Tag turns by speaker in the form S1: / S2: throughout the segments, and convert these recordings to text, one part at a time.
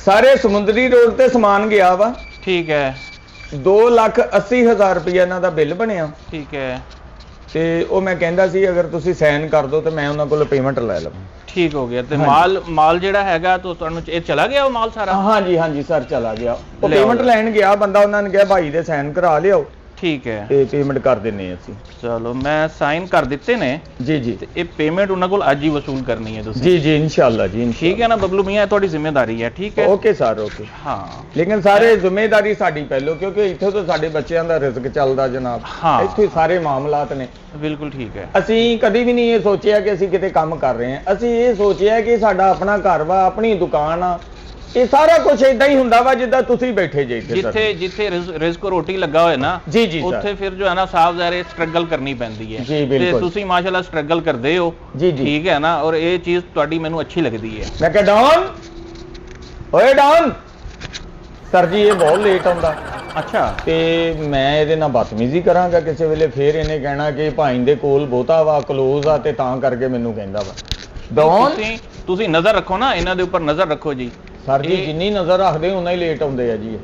S1: ਸਾਰੇ ਸਮੁੰਦਰੀ ਰੋਡ ਤੇ ਸਮਾਨ ਗਿਆ ਵਾ।
S2: ਠੀਕ ਹੈ।
S1: 2,80,000 ਰੁਪਇਆ ਇਹਨਾਂ ਦਾ ਬਿੱਲ ਬਣਿਆ।
S2: ਠੀਕ ਹੈ।
S1: ਤੇ ਉਹ ਮੈਂ ਕਹਿੰਦਾ ਸੀ ਅਗਰ ਤੁਸੀਂ ਸਾਈਨ ਕਰ ਦਿਓ ਤੇ ਮੈਂ ਉਹਨਾਂ ਕੋਲ ਪੇਮੈਂਟ ਲੈ ਲਵਾਂ।
S2: ਠੀਕ ਹੋ ਗਿਆ। ਤੇ ਮਾਲ ਜਿਹੜਾ ਹੈਗਾ ਤੁਹਾਨੂੰ ਇਹ ਚਲਾ ਗਿਆ ਉਹ ਮਾਲ ਸਾਰਾ?
S1: ਹਾਂਜੀ ਹਾਂਜੀ ਸਰ ਚਲਾ ਗਿਆ। ਉਹ ਪੇਮੈਂਟ ਲੈਣ ਗਿਆ ਬੰਦਾ, ਉਹਨਾਂ ਨੇ ਕਿਹਾ ਭਾਈ ਦੇ ਸਾਈਨ ਕਰਾ ਲਿਓ।
S2: ਠੀਕ ਹੈ।
S1: ਤੇ ਪੇਮੈਂਟ ਕਰ ਦਿੰਨੇ ਅਸੀਂ।
S2: ਚਲੋ ਮੈਂ ਸਾਈਨ ਕਰ ਦਿੱਤੇ ਨੇ
S1: ਜੀ ਜੀ।
S2: ਤੇ ਇਹ ਪੇਮੈਂਟ ਉਹਨਾਂ ਕੋਲ ਅੱਜ ਹੀ ਵਸੂਲ ਕਰਨੀ ਹੈ ਤੁਸੀਂ?
S1: ਜੀ ਜੀ ਇਨਸ਼ਾਅੱਲਾ ਜੀ।
S2: ਠੀਕ ਹੈ ਨਾ ਬਬਲੂ ਮੀਆਂ, ਇਹ ਤੁਹਾਡੀ ਜ਼ਿੰਮੇਵਾਰੀ ਹੈ। ਠੀਕ ਹੈ।
S1: Okay sir okay.
S2: ਹਾਂ
S1: ਲੇਕਿਨ ਸਾਰੇ ਜ਼ਿੰਮੇਵਾਰੀ ਸਾਡੀ ਪਹਿਲੋਂ, ਕਿਉਂਕਿ ਇੱਥੇ ਤੋਂ ਸਾਡੇ ਬੱਚਿਆਂ ਦਾ ਰਿਜ਼ਕ ਚੱਲਦਾ ਜਨਾਬ।
S2: ਹਾਂ
S1: ਇੱਥੇ ਸਾਰੇ ਮਾਮਲਾਤ ਨੇ।
S2: ਬਿਲਕੁਲ ਠੀਕ ਹੈ।
S1: ਅਸੀਂ ਕਦੀ ਵੀ ਨਹੀਂ ਇਹ ਸੋਚਿਆ ਕਿ ਅਸੀਂ ਕਿਤੇ ਕੰਮ ਕਰ ਰਹੇ ਹਾਂ। ਅਸੀਂ ਇਹ ਸੋਚਿਆ ਕਿ ਸਾਡਾ ਆਪਣਾ ਘਰ ਵਾ, ਆਪਣੀ ਦੁਕਾਨ ਆ। ਇਹ ਸਾਰਾ ਕੁਝ ਇਦਾਂ ਹੀ ਹੁੰਦਾ ਵਾ ਜਿੱਦਾਂ ਤੁਸੀਂ ਬੈਠੇ ਜੇ ਇੱਥੇ।
S2: ਜਿੱਥੇ ਰਿਜ਼ਕ ਰੋਟੀ ਲੱਗਾ ਹੋਏ ਨਾ
S1: ਜੀ ਜੀ
S2: ਉੱਥੇ ਫਿਰ ਜੋ ਹੈ ਨਾ ਸਾਫ ਜ਼ਾਹਿਰ ਸਟਰਗਲ ਕਰਨੀ ਪੈਂਦੀ ਹੈ।
S1: ਜੀ ਬਿਲਕੁਲ।
S2: ਤੇ ਤੁਸੀਂ ਮਾਸ਼ਾਅੱਲਾ ਸਟਰਗਲ ਕਰਦੇ ਹੋ।
S1: ਜੀ ਜੀ
S2: ਠੀਕ ਹੈ ਨਾ, ਔਰ ਇਹ ਚੀਜ਼ ਤੁਹਾਡੀ ਮੈਨੂੰ ਅੱਛੀ ਲੱਗਦੀ ਹੈ।
S1: ਮੈਂ ਕਿਹਾ ਡਾਊਨ, ਓਏ ਡਾਊਨ। ਸਰ ਜੀ ਇਹ ਬਹੁਤ ਲੇਟ ਆਉਂਦਾ।
S2: ਅੱਛਾ।
S1: ਤੇ ਮੈਂ ਇਹਦੇ ਨਾਲ ਬਦਤਮੀਜ਼ੀ ਕਰਾਂਗਾ ਕਿਸੇ ਵੇਲੇ, ਫਿਰ ਇਹਨੇ ਕਹਿਣਾ ਕਿ ਭਾਈ ਦੇ ਕੋਲ ਬਹੁਤਾ ਵਾ, ਕਲੋਜ਼ ਆ, ਤੇ ਤਾਂ ਕਰਕੇ ਮੈਨੂੰ ਕਹਿੰਦਾ ਵਾ ਡਾਊਨ।
S2: ਤੁਸੀਂ ਨਜ਼ਰ ਰੱਖੋ ਨਾ, ਇਹਨਾਂ ਦੇ ਉੱਪਰ ਨਜ਼ਰ ਰੱਖੋ ਜੀ।
S1: ਸਰ ਜੀ ਜਿੰਨੀ ਨਜ਼ਰ ਰੱਖਦੇ ਉਨਾ ਹੀ ਲੇਟ ਆਉਂਦੇ ਆ ਜੀ।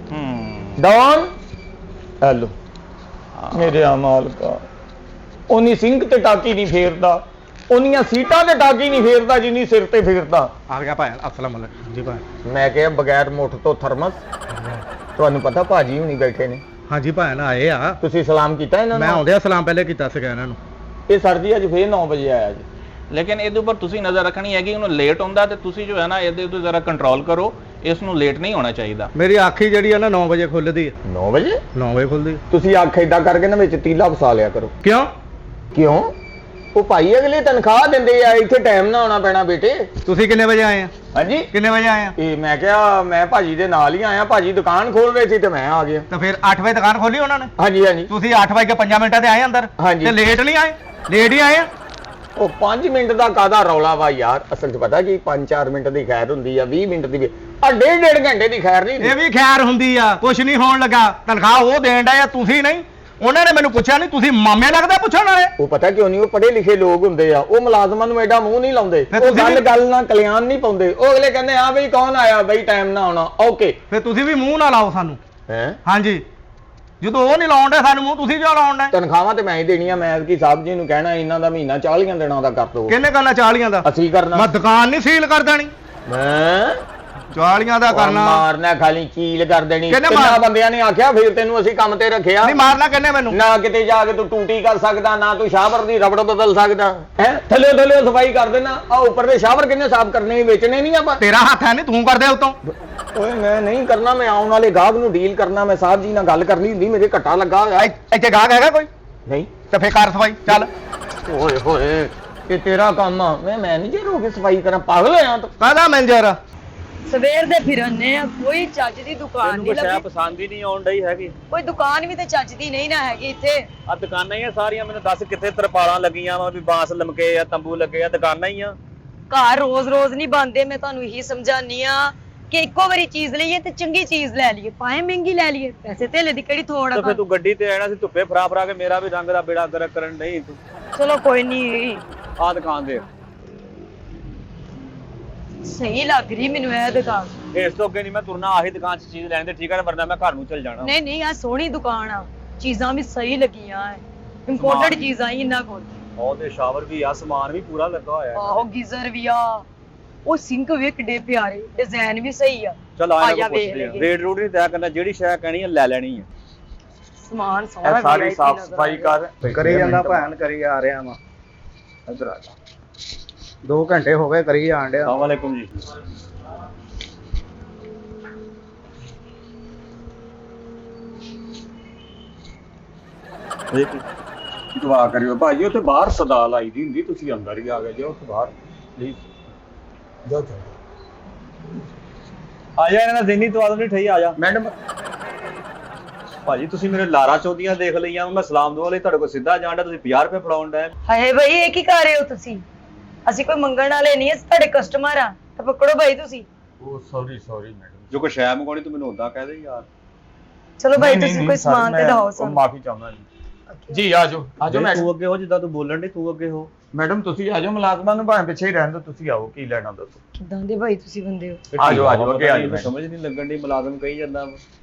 S1: ਡਾਊਨ। ਹੈਲੋ ਮੇਰੇ ਆ ਮਾਲਕਾ, ਉਨੀ ਸਿੰਕ ਤੇ ਟਾਕੀ ਨਹੀਂ ਫੇਰਦਾ, ਉਨੀਆਂ ਸੀਟਾਂ ਤੇ ਟਾਕੀ ਨਹੀਂ ਫੇਰਦਾ ਜਿੰਨੀ ਸਿਰ ਤੇ ਫੇਰਦਾ।
S3: ਆ ਗਿਆ ਭਾਈ। ਅਸਲਾਮ ਵਾਲੇਕੁਮ ਜੀ ਭਾਈ।
S1: ਮੈਂ ਕਿਹਾ ਬਗੈਰ ਮੁੱਠ ਤੋਂ ਥਰਮਸ। ਤੁਹਾਨੂੰ ਪਤਾ ਭਾਜੀ ਹੁਣੀ ਬੈਠੇ ਨੇ।
S3: ਹਾਂਜੀ ਭਾਈ ਨਾ ਆਏ ਆ।
S1: ਤੁਸੀਂ ਸਲਾਮ ਕੀਤਾ ਇਹਨਾਂ ਨੂੰ?
S3: ਮੈਂ ਆਉਂਦਿਆ ਸਲਾਮ ਪਹਿਲੇ ਕੀਤਾ ਸੀਗਾ ਇਹਨਾਂ ਨੂੰ।
S1: ਇਹ ਸਰ ਜੀ ਅੱਜ ਫੇਰ 9 ਵਜੇ ਆਇਆ ਜੀ।
S2: ਲੇਕਿਨ ਇਹਦੇ ਉੱਪਰ ਤੁਸੀਂ ਨਜ਼ਰ ਰੱਖਣੀ ਹੈਗੀ, ਉਹਨੂੰ ਲੇਟ ਹੁੰਦਾ ਤੇ ਤੁਸੀਂ ਜੋ ਹੈ ਨਾ ਇਹਦੇ ਉੱਤੇ ਜ਼ਰਾ ਕੰਟਰੋਲ ਕਰੋ। ਇਸ ਨੂੰ ਲੇਟ ਨਹੀਂ ਹੋਣਾ ਚਾਹੀਦਾ।
S3: ਮੇਰੀ ਅੱਖ ਹੀ ਜਿਹੜੀ ਆ ਨਾ 9 ਵਜੇ ਖੁੱਲਦੀ ਹੈ।
S1: 9 ਵਜੇ?
S3: 9 ਵਜੇ ਖੁੱਲਦੀ।
S1: ਤੁਸੀਂ ਅੱਖ ਏਦਾਂ ਕਰਕੇ ਨਾ ਵਿੱਚ ਤੀਲਾ ਫਸਾ ਲਿਆ ਕਰੋ।
S3: ਕਿਉਂ?
S1: ਕਿਉਂ? ਉਹ ਭਾਈ ਅਗਲੇ ਤਨਖਾਹ ਦਿੰਦੇ ਆ, ਇੱਥੇ ਟਾਈਮ ਨਾ ਆਉਣਾ ਪੈਣਾ ਬੇਟੇ।
S3: ਤੁਸੀਂ ਕਿੰਨੇ ਵਜੇ ਆਏ ਆ?
S1: ਹਾਂਜੀ
S3: ਕਿੰਨੇ ਵਜੇ ਆਏ ਆ?
S1: ਇਹ ਮੈਂ ਕਿਹਾ ਮੈਂ ਭਾਜੀ ਦੇ ਨਾਲ ਹੀ ਆਇਆ, ਭਾਜੀ ਦੁਕਾਨ ਖੋਲ ਰਹੇ ਸੀ ਤੇ ਮੈਂ ਆ ਗਿਆ।
S3: ਤਾਂ ਫਿਰ 8 ਵਜੇ ਦੁਕਾਨ ਖੋਲੀ ਉਹਨਾਂ ਨੇ?
S1: ਹਾਂਜੀ ਹਾਂਜੀ।
S3: ਤੁਸੀਂ 8 ਵਜੇ 5 ਮਿੰਟਾਂ ਤੇ ਆਏ ਅੰਦਰ?
S1: ਹਾਂਜੀ।
S3: ਤੇ ਲੇਟ ਨਹੀਂ ਆਏ? ਲੇਟ ਹੀ ਆਏ ਆ।
S1: ਉਹ 5 ਮਿੰਟ ਦਾ ਕਾਹਦਾ ਰੌਲਾ ਵਾ ਯਾਰ, ਅਸਲ 'ਚ ਪਤਾ ਕੀ 5-4 ਮਿੰਟ ਦੀ ਖੈਰ ਹੁੰਦੀ ਆ, 20 ਮਿੰਟ ਦੀ ਵੀ ਆ, ਡੇਢ ਘੰਟੇ ਦੀ ਖੈਰ ਨਹੀਂ।
S3: ਇਹ ਵੀ ਖੈਰ ਹੁੰਦੀ ਆ, ਕੁਛ ਨਹੀਂ ਹੋਣ ਲੱਗਾ। ਤਨਖਾਹ ਉਹ ਦੇਣ ਡਿਆ, ਤੁਸੀਂ ਨਹੀਂ। ਉਹਨਾਂ ਨੇ ਮੈਨੂੰ ਪੁੱਛਿਆ ਨਹੀਂ, ਤੁਸੀਂ ਮਾਮੇ ਲੱਗਦਾ ਪੁੱਛਣ ਵਾਲੇ।
S1: ਉਹ ਪਤਾ ਕਿਉਂ ਨਹੀਂ, ਉਹ ਪੜ੍ਹੇ ਲਿਖੇ ਲੋਕ ਹੁੰਦੇ ਆ, ਉਹ ਮੁਲਾਜ਼ਮਾਂ ਨੂੰ ਐਡਾ ਮੂੰਹ ਨਹੀਂ ਲਾਉਂਦੇ, ਉਹ ਗੱਲ ਨਾਲ ਕਲਿਆਣ ਨਹੀਂ ਪਾਉਂਦੇ। ਉਹ ਅਗਲੇ ਕਹਿੰਦੇ ਆ ਬਈ ਕੌਣ ਆਇਆ ਬਈ, ਟਾਈਮ ਨਾ ਆਉਣਾ। ਓਕੇ
S3: ਫਿਰ ਤੁਸੀਂ ਵੀ ਮੂੰਹ ਨਾ ਲਾਓ ਸਾਨੂੰ।
S1: ਹੈ
S3: ਹਾਂਜੀ, ਜਦੋਂ ਉਹ ਨਹੀਂ ਲਾਉਣ ਡਿਆ ਸਾਨੂੰ ਮੂੰਹ, ਤੁਸੀਂ ਕਿਉਂ ਲਾਉਣ ਡਿਆ?
S1: ਤਨਖਾਹਾਂ ਤੇ ਮੈਂ ਹੀ ਦੇਣੀਆਂ। ਮੈਂ ਕੀ ਸਾਹਿਬ ਜੀ ਨੂੰ ਕਹਿਣਾ ਇਹਨਾਂ ਦਾ ਮਹੀਨਾ 40 ਦਿਨਾਂ ਦਾ ਕਰ ਦੋ।
S3: ਕਿਹਨੇ ਕਰਨਾ 40 ਦਾ?
S1: ਅਸੀਂ ਕਰਨਾ।
S3: ਮੈਂ ਦੁਕਾਨ ਨਹੀਂ ਸੀਲ ਕਰ ਦੇਣੀ।
S1: ਮੈਂ
S3: 40 ਦਾ ਕਰਨਾ।
S1: ਮਾਰਨਾ ਖਾਲੀ ਕੀਲ ਕਰ ਦੇਣੀ।
S3: ਕਿੰਨੇ
S1: ਕਿੰਨਾ ਬੰਦਿਆਂ ਨੇ ਆਖਿਆ ਫਿਰ ਤੈਨੂੰ ਅਸੀਂ ਕੰਮ ਤੇ ਰੱਖਿਆ।
S3: ਨਹੀਂ ਮਾਰਨਾ ਕਿੰਨੇ ਮੈਨੂੰ?
S1: ਨਾ ਕਿਤੇ ਜਾ ਕੇ ਤੂੰ ਟੂਟੀ ਕਰ ਸਕਦਾ, ਨਾ ਤੂੰ ਸ਼ਾਵਰ ਦੀ ਰਬੜ ਬਦਲ ਸਕਦਾ ਹੈ। ਥੱਲੇ ਸਫਾਈ ਕਰ ਦੇਣਾ। ਆ ਉੱਪਰ ਦੇ ਸ਼ਾਵਰ ਕਿੰਨੇ ਸਾਫ਼ ਕਰਨੇ, ਵੇਚਣੇ ਨਹੀਂ ਆਪਾਂ।
S3: ਤੇਰਾ ਹੱਥ ਹੈ ਨਹੀਂ, ਤੂੰ ਕਰਦੇ ਉਤੋਂ।
S1: ਓਏ ਮੈਂ ਨਹੀਂ ਕਰਨਾ, ਮੈਂ ਆਉਣ ਵਾਲੇ ਗਾਹਕ ਨੂੰ ਡੀਲ ਕਰਨਾ। ਮੈਂ ਸਾਹਿਬ ਜੀ ਨਾਲ ਗੱਲ ਕਰਨੀ ਹੁੰਦੀ, ਮੇਰੇ ਘੱਟਾ ਲੱਗਾ ਹੋਇਆ।
S3: ਇੱਥੇ ਗਾਹਕ ਹੈਗਾ ਕੋਈ?
S1: ਨਹੀਂ
S3: ਤੇ ਫੇਰ ਕਰ ਸਫਾਈ ਚੱਲ।
S1: ਓਏ ਹੋਏ ਇਹ ਤੇਰਾ ਕੰਮ ਆ। ਮੈਂ ਮੈਨੇਜਰ ਹੋ ਕੇ ਸਫਾਈ ਕਰਾਂ? ਪਾਗਲ ਹੋਇਆ ਤੂੰ?
S3: ਕਾਹਦਾ ਮੈਨੇਜਰ?
S4: ਸਵੇਰ ਦੇ ਫਿਰਨੇ ਆ, ਕੋਈ ਚੱਜ ਦੀ ਦੁਕਾਨ ਨਹੀਂ ਲੱਗੀ।
S2: ਪਸੰਦ ਹੀ ਨਹੀਂ ਆਉਣ ਡਈ ਹੈਗੀ।
S4: ਕੋਈ ਦੁਕਾਨ ਵੀ ਤੇ ਚੱਜ ਦੀ ਨਹੀਂ ਨਾ ਹੈਗੀ ਇੱਥੇ।
S2: ਆ ਦੁਕਾਨਾਂ ਹੀ ਆ ਸਾਰੀਆਂ। ਮੈਨੂੰ ਦੱਸ ਕਿੱਥੇ ਤਰਪਾਲਾਂ ਲੱਗੀਆਂ ਵਾ, ਵੀ ਬਾਂਸ ਲਮਕੇ ਆ, ਤੰਬੂ ਲੱਗੇ ਆ, ਦੁਕਾਨਾਂ ਹੀ ਆ।
S4: ਘਰ ਰੋਜ਼ ਨਹੀਂ ਬਣਦੇ। ਮੈਂ ਤੁਹਾਨੂੰ ਇਹੀ ਸਮਝਾਨੀ ਆ ਕਿ ਇੱਕੋ ਵਾਰੀ ਚੀਜ਼ ਲਈਏ ਤੇ ਚੰਗੀ ਚੀਜ਼ ਲੈ ਲਈਏ, ਭਾਵੇਂ ਮਹਿੰਗੀ ਲੈ ਲਈਏ। ਪੈਸੇ ਧੇਲੇ ਦੀ ਕਿਹੜੀ ਥੋੜ ਆ।
S2: ਫਿਰ ਤੂੰ ਗੱਡੀ ਤੇ ਆਣਾ ਸੀ, ਧੁੱਪੇ ਫਰਾ ਕੇ ਮੇਰਾ ਵੀ ਰੰਗ ਦਾ ਬੇੜਾ ਗਰਕ ਕਰਨ ਨਹੀਂ ਤੂੰ।
S4: ਚਲੋ ਕੋਈ ਨਹੀਂ,
S2: ਆ ਦੁਕਾਨ ਦੇ
S4: ਸਹੀ ਲੱਗ ਰਹੀ ਮੈਨੂੰ ਇਹ ਦੁਕਾਨ।
S2: ਇਸ ਤੋਂ ਅੱਗੇ ਨਹੀਂ ਮੈਂ ਤੁਰਨਾ। ਆਹੀ ਦੁਕਾਨ 'ਚ ਚੀਜ਼ ਲੈਣ ਦੇ, ਠੀਕ ਹੈ ਨਾ? ਵਰਨਾ ਮੈਂ ਘਰ ਨੂੰ ਚੱਲ ਜਾਣਾ।
S4: ਨਹੀਂ ਆ ਸੋਹਣੀ ਦੁਕਾਨ ਆ, ਚੀਜ਼ਾਂ ਵੀ ਸਹੀ ਲੱਗੀਆਂ ਐ, ਇੰਪੋਰਟਡ ਚੀਜ਼ਾਂ ਹੀ ਇਹਨਾਂ ਕੋਲ।
S2: ਉਹਦੇ ਸ਼ਾਵਰ ਵੀ ਆ, ਸਮਾਨ ਵੀ ਪੂਰਾ ਲੱਗਾ ਹੋਇਆ ਹੈ।
S4: ਆਹੋ ਗੀਜ਼ਰ ਵੀ ਆ, ਉਹ ਸਿੰਕ ਵੀ ਕਿੱਡੇ ਪਿਆਰੇ, ਡਿਜ਼ਾਈਨ ਵੀ ਸਹੀ ਆ।
S2: ਚਲ ਆਇਆ ਪੁੱਛਦੇ ਆ। ਰੇਟ ਰੂਟ ਨਹੀਂ ਤੈਅ ਕਰਨਾ, ਜਿਹੜੀ ਸ਼ੈ ਕਹਿਣੀ ਹੈ ਲੈ ਲੈਣੀ ਹੈ।
S4: ਸਮਾਨ ਸਾਰਾ
S1: ਸਾਰੀ ਸਾਫ ਸਫਾਈ ਕਰ।
S3: ਕਰੀ ਜਾਂਦਾ ਭੈਣ, ਕਰੀ ਆ ਰਿਹਾ ਵਾ। ਇੱਧਰ ਆ ਜਾ। 2 ਘੰਟੇ ਹੋ ਗਏ ਕਰੀ ਆਣ ਡਿਆ।
S2: अस्सलाम वालेकुम जी।
S1: ਦੁਆ ਕਰਿਓ ਭਾਜੀ, ਉੱਥੇ ਬਾਹਰ ਸਦਾ ਲਾਈ ਦੀ ਹੁੰਦੀ, ਤੁਸੀਂ ਅੰਦਰ ਹੀ ਆ ਗਏ ਜੇ। ਉੱਥੇ ਬਾਹਰ ਪਲੀਜ਼ ਜਾਓ।
S2: ਆ ਜਾ, ਇਹਨਾਂ ਦਾ ਜ਼ਿਹਨੀ ਤਵਾਜ਼ੁਨ ਨਹੀਂ ਠਈ। ਆ ਜਾ
S1: ਮੈਡਮ।
S2: ਭਾਜੀ ਤੁਸੀਂ ਮੇਰੇ ਲਾਰਾ ਚੌਧੀਆਂ ਦੇਖ ਲਈਆਂ, ਮੈਂ ਸਲਾਮ ਦੁਆ ਲਈ ਤੁਹਾਡੇ ਕੋਲ ਸਿੱਧਾ ਜਾਣ ਡਿਆ, ਤੁਸੀਂ 50 ਰੁਪਏ ਫੜਾਉਣ ਡਏ।
S4: ਹਾਏ ਬਈ ਇਹ ਕੀ ਕਰ ਰਹੇ ਹੋ ਤੁਸੀਂ? ਅਸੀਂ ਕੋਈ ਮੰਗਣ ਵਾਲੇ ਨਹੀਂ, ਅਸੀਂ ਤੁਹਾਡੇ ਕਸਟਮਰ ਆ, ਤਾਂ ਪਕੜੋ ਭਾਈ ਤੁਸੀਂ।
S1: ਉਹ ਸੌਰੀ ਮੈਡਮ।
S2: ਜੋ ਕੋਈ ਸ਼ੈ ਮੰਗਾਉਣੀ ਤੂੰ ਮੈਨੂੰ ਉਦਾਂ ਕਹਿ ਦੇ ਯਾਰ।
S4: ਚਲੋ ਭਾਈ ਤੁਸੀਂ ਕੋਈ ਸਮਾਨ ਤੇ ਦਿਖਾਓ ਸਾਨੂੰ।
S1: ਮਾਫੀ ਚਾਹੁੰਦਾ ਜੀ। ਜੀ ਆਜੋ
S2: ਤੂੰ ਅੱਗੇ ਹੋ, ਜਿੱਦਾਂ ਤੂੰ ਬੋਲਣ ਡਈ ਤੂੰ ਅੱਗੇ ਹੋ।
S1: ਮੈਡਮ ਤੁਸੀਂ ਆ ਜਾਓ, ਮੁਲਾਜ਼ਮਾਂ ਨੂੰ ਭਾਵੇਂ ਪਿੱਛੇ ਹੀ ਰਹਿਣ ਦਿਓ, ਤੁਸੀਂ ਆਓ, ਕੀ ਲੈਣਾ ਦੱਸੋ।
S4: ਕਿੱਦਾਂ ਦੇ ਭਾਈ ਤੁਸੀਂ ਬੰਦੇ ਹੋ?
S1: ਆ ਜਾਓ ਅੱਗੇ ਆ ਜਾਓ।
S3: ਸਮਝ ਨਹੀਂ ਲੱਗਣ ਦੀ ਮੁਲਾਜ਼ਮ ਕਹੀ ਜਾਂਦਾ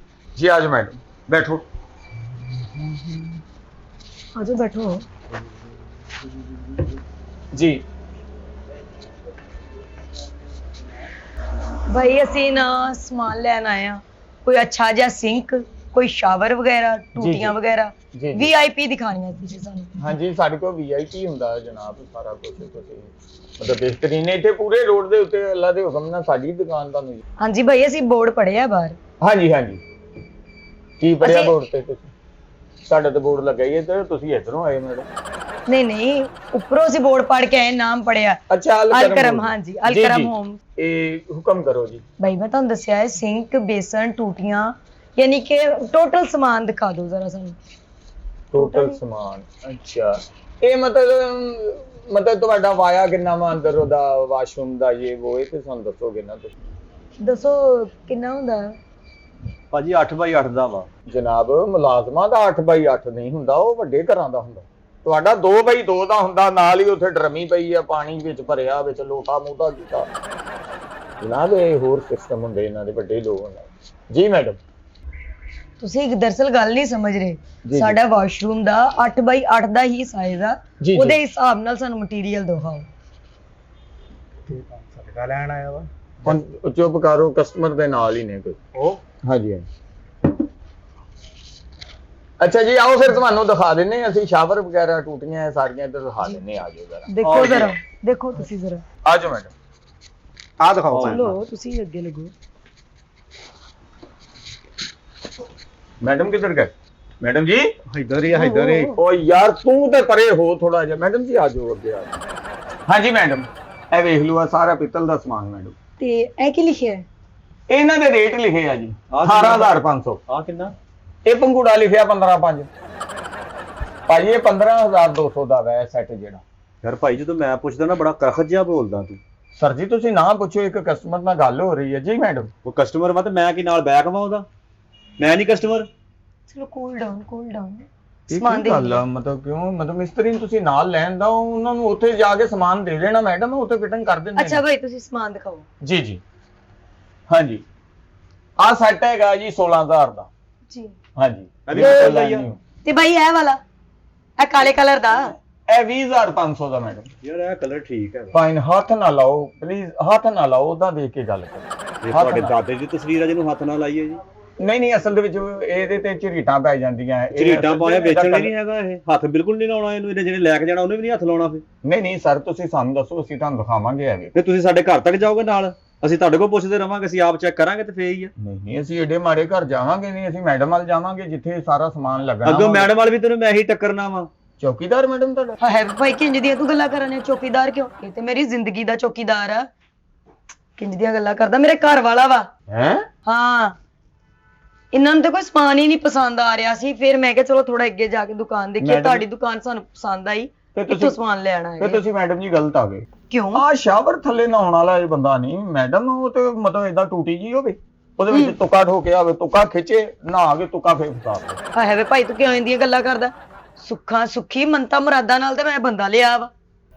S1: ਜੀ ਆ ਜਾਓ ਮੈਡਮ, ਬੈਠੋ।
S4: ਆਜੋ ਬੈਠੋ।
S1: ਜੀ
S4: ਭਾਈ ਅਸੀਂ ਨਾ ਸਮਾਨ ਲੈਣ ਆਏ ਆ, ਕੋਈ ਅੱਛਾ ਜਿਹਾ ਸਿੰਕ, ਕੋਈ ਸ਼ਾਵਰ ਵਗੈਰਾ, ਟੂਟੀਆਂ ਵਗੈਰਾ,
S1: ਜੀ।
S4: VIP ਦਿਖਾਣੀਆਂ ਸੀ ਸਾਨੂੰ।
S1: ਹਾਂਜੀ, ਸਾਡੇ ਕੋਲ VIP ਹੁੰਦਾ ਜਨਾਬ, ਸਾਰਾ ਕੁਝ ਤੁਸੀਂ ਮਤਲਬ ਬਿਹਤਰੀਨ ਹੈ। ਇੱਥੇ ਪੂਰੇ ਰੋਡ ਦੇ ਉੱਤੇ ਅੱਲਾ ਦੇ ਹੁਕਮ ਨਾਲ ਸਾਡੀ ਦੁਕਾਨ ਤੁਹਾਨੂੰ ਜੀ।
S4: ਹਾਂਜੀ ਭਾਈ ਅਸੀਂ ਬੋਰਡ ਪੜਿਆ ਬਾਹਰ।
S1: ਹਾਂਜੀ ਹਾਂਜੀ, ਕੀ ਪੜਿਆ
S4: ਅਸੀਂ-
S1: ਬੋਰਡ ਤੇ ਤੁਸੀਂ? ਸਾਡੇ ਤੇ ਬੋਰਡ ਲੱਗਾ ਹੀ ਹੈ ਤੇ ਤੁਸੀਂ ਇੱਧਰੋਂ ਆਏ ਮੈਡਮ।
S4: ਨਹੀਂ ਉੱਪਰੋਂ ਅਸੀਂ ਬੋਰਡ ਪੜ ਕੇ ਆਏ, ਨਾਮ ਪੜਿਆ
S1: ਅੱਛਾ,
S4: ਅਲਕਰਮ।
S1: ਬੋਰਡ।
S4: ਹਾਂਜੀ
S1: ਜੀ,
S4: ਅਲਕਰਮ
S1: ਜੀ।
S4: ਹੋਮ।
S1: ਇਹ ਹੁਕਮ ਕਰੋ ਜੀ।
S4: ਭਾਈ ਮੈਂ ਤੁਹਾਨੂੰ ਦੱਸਿਆ ਹੈ ਸਿੰਕ, ਬੇਸਨ, ਟੂਟੀਆਂ, ਯਾਨੀ ਕਿ ਟੋਟਲ ਸਮਾਨ ਦਿਖਾ ਦਿਓ ਜ਼ਰਾ ਸਾਨੂੰ।
S1: ਟੋਟਲ ਸਮਾਨ, ਅੱਛਾ। ਇਹ ਮਤਲਬ ਤੁਹਾਡਾ ਵਾਇਆ ਕਿੰਨਾ ਵਾ ਅੰਦਰ, ਉਹਦਾ ਵਾਸ਼ਰੂਮ ਦਾ ਇਹ ਉਹ, ਇਹ ਤੇ ਸਾਨੂੰ ਦੱਸੋਗੇ ਨਾ ਤੁਸੀਂ।
S4: ਦੱਸੋ ਕਿੰਨਾ ਹੁੰਦਾ?
S3: ਭਾਜੀ 8x8 ਦਾ ਵਾ।
S1: ਜਨਾਬ ਮੁਲਾਜ਼ਮਾਂ ਦਾ 8x8 ਨਹੀਂ ਹੁੰਦਾ, ਉਹ ਵੱਡੇ ਘਰਾਂ ਦਾ ਹੁੰਦਾ। ਤੁਹਾਡਾ 2x2 ਦਾ ਹੁੰਦਾ, ਨਾਲ ਹੀ ਉੱਥੇ ਡਰਮੀ ਪਈ ਆ, ਪਾਣੀ ਵਿੱਚ ਭਰਿਆ, ਵਿੱਚ ਲੋਟਾ ਮੂਧਾ ਕੀਤਾ। ਜਨਾਬ ਇਹ ਹੋਰ ਸਿਸਟਮ ਹੁੰਦੇ ਇਹਨਾਂ ਦੇ, ਵੱਡੇ ਲੋਕ ਹੁੰਦੇ। ਜੀ ਮੈਡਮ।
S4: ਤੁਸੀਂ ਦਰਅਸਲ ਗੱਲ ਨਹੀਂ ਸਮਝ ਰਹੇ।
S1: ਜੀ।
S4: ਸਾਡਾ ਵਾਸ਼ਰੂਮ ਦਾ 8x8 ਦਾ ਹੀ ਸਾਈਜ਼ ਆ,
S1: ਜੀ।
S4: ਉਹਦੇ ਹਿਸਾਬ ਨਾਲ ਸਾਨੂੰ ਮਟੀਰੀਅਲ ਦਿਖਾਓ।
S3: ਸਦਕਾ ਲੈਣ ਆਇਆ ਵਾ
S1: ਹੁਣ ਚੁੱਪ ਕਰੋ, ਕਸਟਮਰ ਦੇ ਨਾਲ ਹੀ ਨੇ ਕੋਈ।
S3: ਉਹ
S1: ਹਾਂਜੀ ਹਾਂਜੀ। ਅੱਛਾ ਜੀ, ਆਓ ਫਿਰ ਤੁਹਾਨੂੰ ਦਿਖਾ ਦਿੰਨੇ ਅਸੀਂ ਸ਼ਾਵਰ ਵਗੈਰਾ, ਟੂਟੀਆਂ ਇਹ ਸਾਰੀਆਂ ਇੱਧਰ ਦਿਖਾ ਦਿੰਨੇ, ਆ ਜਾਓ ਜ਼ਰਾ।
S4: ਦੇਖੋ
S1: ਆਓ ਜੀ।
S4: ਜ਼ਰਾ, ਦੇਖੋ ਤੁਸੀਂ ਜ਼ਰਾ।
S1: ਆ ਜਾਓ ਮੈਡਮ,
S3: ਆ ਦਿਖਾਓ
S4: ਚਲੋ ਤੁਸੀਂ ਅੱਗੇ ਲੱਗੋ।
S1: ਮੈਡਮ ਕਿੱਧਰ ਗਏ? ਮੈਡਮ ਜੀ,
S3: ਇੱਧਰ ਹੀ ਇੱਧਰ ਹੀ।
S1: ਓ ਯਾਰ ਤੂੰ ਤੇ ਪਰੇ ਹੋ ਥੋੜਾ ਜਿਹਾ। ਮੈਡਮ ਜੀ ਆ ਜਾਓ ਅੱਗੇ, ਆ ਜਾਓ। ਹਾਂਜੀ ਮੈਡਮ, ਇਹ ਵੇਖ ਲਓ, ਆ ਸਾਰਾ ਪਿੱਤਲ ਦਾ ਸਮਾਨ ਮੈਡਮ।
S4: ਤੇ ਇਹ ਕੀ ਲਿਖਿਆ ਹੈ?
S1: ਇਹਨਾਂ ਦੇ ਰੇਟ ਲਿਖੇ ਆ ਜੀ,
S3: ਆਹ
S1: 18500।
S3: ਆ ਕਿੰਨਾ?
S1: ਇਹ ਪੰਗੂੜਾ ਲਿਖਿਆ 15500। ਭਾਈ ਇਹ 15200 ਦਾ ਵੈ ਸੈੱਟ ਜਿਹੜਾ।
S3: ਯਾਰ ਭਾਈ ਜਦੋਂ ਮੈਂ ਪੁੱਛਦਾ ਨਾ ਬੜਾ ਕਖਤ ਜਿਹਾ ਬੋਲਦਾ ਤੂੰ।
S1: ਸਰ ਜੀ ਤੁਸੀਂ ਨਾ ਪੁੱਛੋ, ਇੱਕ ਕਸਟਮਰ ਨਾਲ ਗੱਲ ਹੋ ਰਹੀ ਹੈ। ਜੀ ਮੈਡਮ।
S3: ਉਹ ਕਸਟਮਰ ਵਾ ਤੇ ਮੈਂ ਕੀ ਨਾਲ ਬੈਕ ਵਾ ਉਹਦਾ? ਮੈਂ ਨਹੀਂ ਕਸਟਮਰ।
S4: ਚਲੋ ਕੂਲ ਡਾਊਨ, ਕੂਲ ਡਾਊਨ।
S1: ਇਹ
S4: ਸਮਾਨ
S1: ਕੀ
S4: ਦੇ
S1: ਗੱਲ ਆ? ਮਤਲਬ ਕਿਉਂ? ਮਤਲਬ ਮਿਸਤਰੀ ਨੂੰ ਤੁਸੀਂ ਨਾਲ ਲੈਣ ਦਾ, ਉਹਨਾਂ ਨੂੰ ਉੱਥੇ ਜਾ ਕੇ ਸਮਾਨ ਦੇ ਦੇਣਾ ਮੈਡਮ, ਉੱਥੇ ਫਿਟਿੰਗ ਕਰ ਦਿੰਦੇ
S4: ਅੱਛਾ ਭਾਈ ਤੁਸੀਂ ਸਮਾਨ ਦਿਖਾਓ।
S1: ਜੀ ਜੀ। ਹਾਂਜੀ, ਆਹ ਸੈੱਟ ਹੈਗਾ ਜੀ 16000 ਦਾ।
S4: ਜੀ।
S1: ਹਾਂਜੀ।
S3: ਅਭੀ ਬਦਲ ਲਿਆ।
S4: ਤੇ ਭਾਈ ਇਹ ਵਾਲਾ, ਇਹ ਕਾਲੇ ਕਲਰ ਦਾ,
S1: ਇਹ 20500 ਦਾ ਮੈਡਮ।
S3: ਯਾਰ ਇਹ ਕਲਰ ਠੀਕ ਹੈ।
S1: ਫਾਈਨ, ਹੱਥ ਨਾ ਲਾਓ ਪਲੀਜ਼, ਹੱਥ ਨਾ ਲਾਓ, ਉਹਦਾ ਦੇਖ ਕੇ ਗੱਲ ਕਰੋ।
S3: ਇਹ ਤੁਹਾਡੇ ਦਾਦੇ ਦੀ ਤਸਵੀਰ ਆ ਜਿਹਨੂੰ ਹੱਥ ਨਾਲ ਲਾਈਏ ਜੀ।
S1: ਨਹੀਂ ਨਹੀਂ, ਅਸਲ ਦੇ ਵਿੱਚ ਇਹਦੇ ਤੇ ਝਰੀਟਾਂ ਪੈ ਜਾਂਦੀਆਂ। ਇਹ
S3: ਝਰੀਟਾਂ
S1: ਅਸਲ
S3: ਪਾਇਆ
S1: ਚ ਇਹਦਾ
S3: ਵੇਚਣ ਲਈ
S1: colour-
S3: ਨਹੀਂ ਹੈਗਾ ਇਹ। ਹੱਥ ਬਿਲਕੁਲ ਨਹੀਂ ਲਾਉਣਾ ਇਹਨੂੰ, ਇਹਨੇ ਜਿਹੜੇ ਲੈ ਕੇ ਜਾਣਾ ਉਹਨੇ ਵੀ ਨਹੀਂ ਹੱਥ ਲਾਉਣਾ ਫਿਰ।
S1: ਨਹੀਂ ਨਹੀਂ ਸਰ, ਤੁਸੀਂ ਸਾਨੂੰ ਦੱਸੋ, ਅਸੀਂ ਤੁਹਾਨੂੰ ਦਿਖਾਵਾਂਗੇ ਐਵੇਂ।
S3: ਫਿਰ ਤੁਸੀਂ ਸਾਡੇ ਘਰ ਤੱਕ ਜਾਓਗੇ ਨਾਲ, ਅਸੀਂ ਤੁਹਾਡੇ ਕੋਲ ਪੁੱਛਦੇ ਰਵਾਂਗੇ, ਅਸੀਂ ਆਪ ਚੈੱਕ ਕਰਾਂਗੇ ਤੇ ਫੇਰ ਹੀ ਆ।
S1: ਨਹੀਂ ਨਹੀਂ, ਅਸੀਂ ਏਡੇ ਮਾੜੇ ਘਰ ਜਾਵਾਂਗੇ ਨਹੀਂ, ਅਸੀਂ ਮੈਡਮ ਵੱਲ ਜਾਵਾਂਗੇ ਜਿੱਥੇ ਸਾਰਾ ਸਮਾਨ ਲੱਗਣਾ।
S3: ਅੱਗੋਂ ਮੈਡਮ ਵਾਲ ਵੀ ਤੈਨੂੰ ਮੈਂ ਹੀ ਟੱਕਰਨਾ ਵਾ।
S1: ਚੌਕੀਦਾਰ ਮੈਡਮ ਤੁਹਾਡਾ?
S4: ਹੈ ਭਾਈ ਕਿੰਜ ਦੀਆਂ ਤੂੰ ਗੱਲਾਂ ਕਰਨੇ? ਚੌਕੀਦਾਰ ਕਿਉਂ? ਇਹ ਤੇ ਮੇਰੀ ਜ਼ਿੰਦਗੀ ਦਾ ਚੌਕੀਦਾਰ ਆ। ਕਿੰਜ ਦੀਆਂ ਗੱਲਾਂ ਕਰਦਾ? ਮੇਰੇ ਘਰ ਵਾਲਾ ਵਾ।
S1: ਹੈ?
S4: ਹਾਂ, ਇਹਨਾਂ ਨੂੰ ਤੇ ਕੋਈ ਸਮਾਨ ਹੀ ਨਹੀਂ ਪਸੰਦ ਆ ਰਿਹਾ ਸੀ, ਫਿਰ ਮੈਂ ਕਿਹਾ ਚਲੋ ਥੋੜਾ ਅੱਗੇ ਜਾ ਕੇ ਦੁਕਾਨ ਦੇਖੀਏ।
S1: ਮੈਡਮ-
S4: ਤੁਹਾਡੀ ਦੁਕਾਨ ਸਾਨੂੰ ਪਸੰਦ ਆਈ,
S1: ਤੇ
S4: ਇੱਥੋਂ
S1: ਤੁਸੀਂ
S4: ਸਮਾਨ ਲੈਣਾ
S1: ਫਿਰ
S4: ਹੈ।
S1: ਤੁਸੀਂ ਮੈਡਮ ਜੀ ਗਲਤ ਆ ਗਏ।
S4: ਕਿਉਂ?
S1: ਆ ਸ਼ਾਵਰ ਥੱਲੇ ਨਹਾਉਣ ਵਾਲਾ ਇਹ ਬੰਦਾ ਨਹੀਂ ਮੈਡਮ, ਉਹ ਤੇ ਮਤਲਬ ਏਦਾਂ ਟੂਟੀ ਜੀ ਹੋਵੇ, ਉਹਦੇ ਵਿੱਚ ਤੁੱਕਾ ਠੋਕਿਆ ਹੋਵੇ, ਤੁੱਕਾ ਖਿੱਚੇ, ਨਹਾ ਕੇ ਤੁੱਕਾ ਫੇਰ ਫਸਾ ਦੇ।
S4: ਹੈ ਵੇ ਭਾਈ ਤੂੰ ਕਿਉਂ ਇੰਦੀਆਂ ਗੱਲਾਂ ਕਰਦਾ? ਸੁੱਖਾਂ ਸੁੱਖੀ ਮੰਤਾ ਮੁਰਾਦਾਂ ਨਾਲ ਤੇ ਮੈਂ ਬੰਦਾ ਲਿਆ ਵਾ।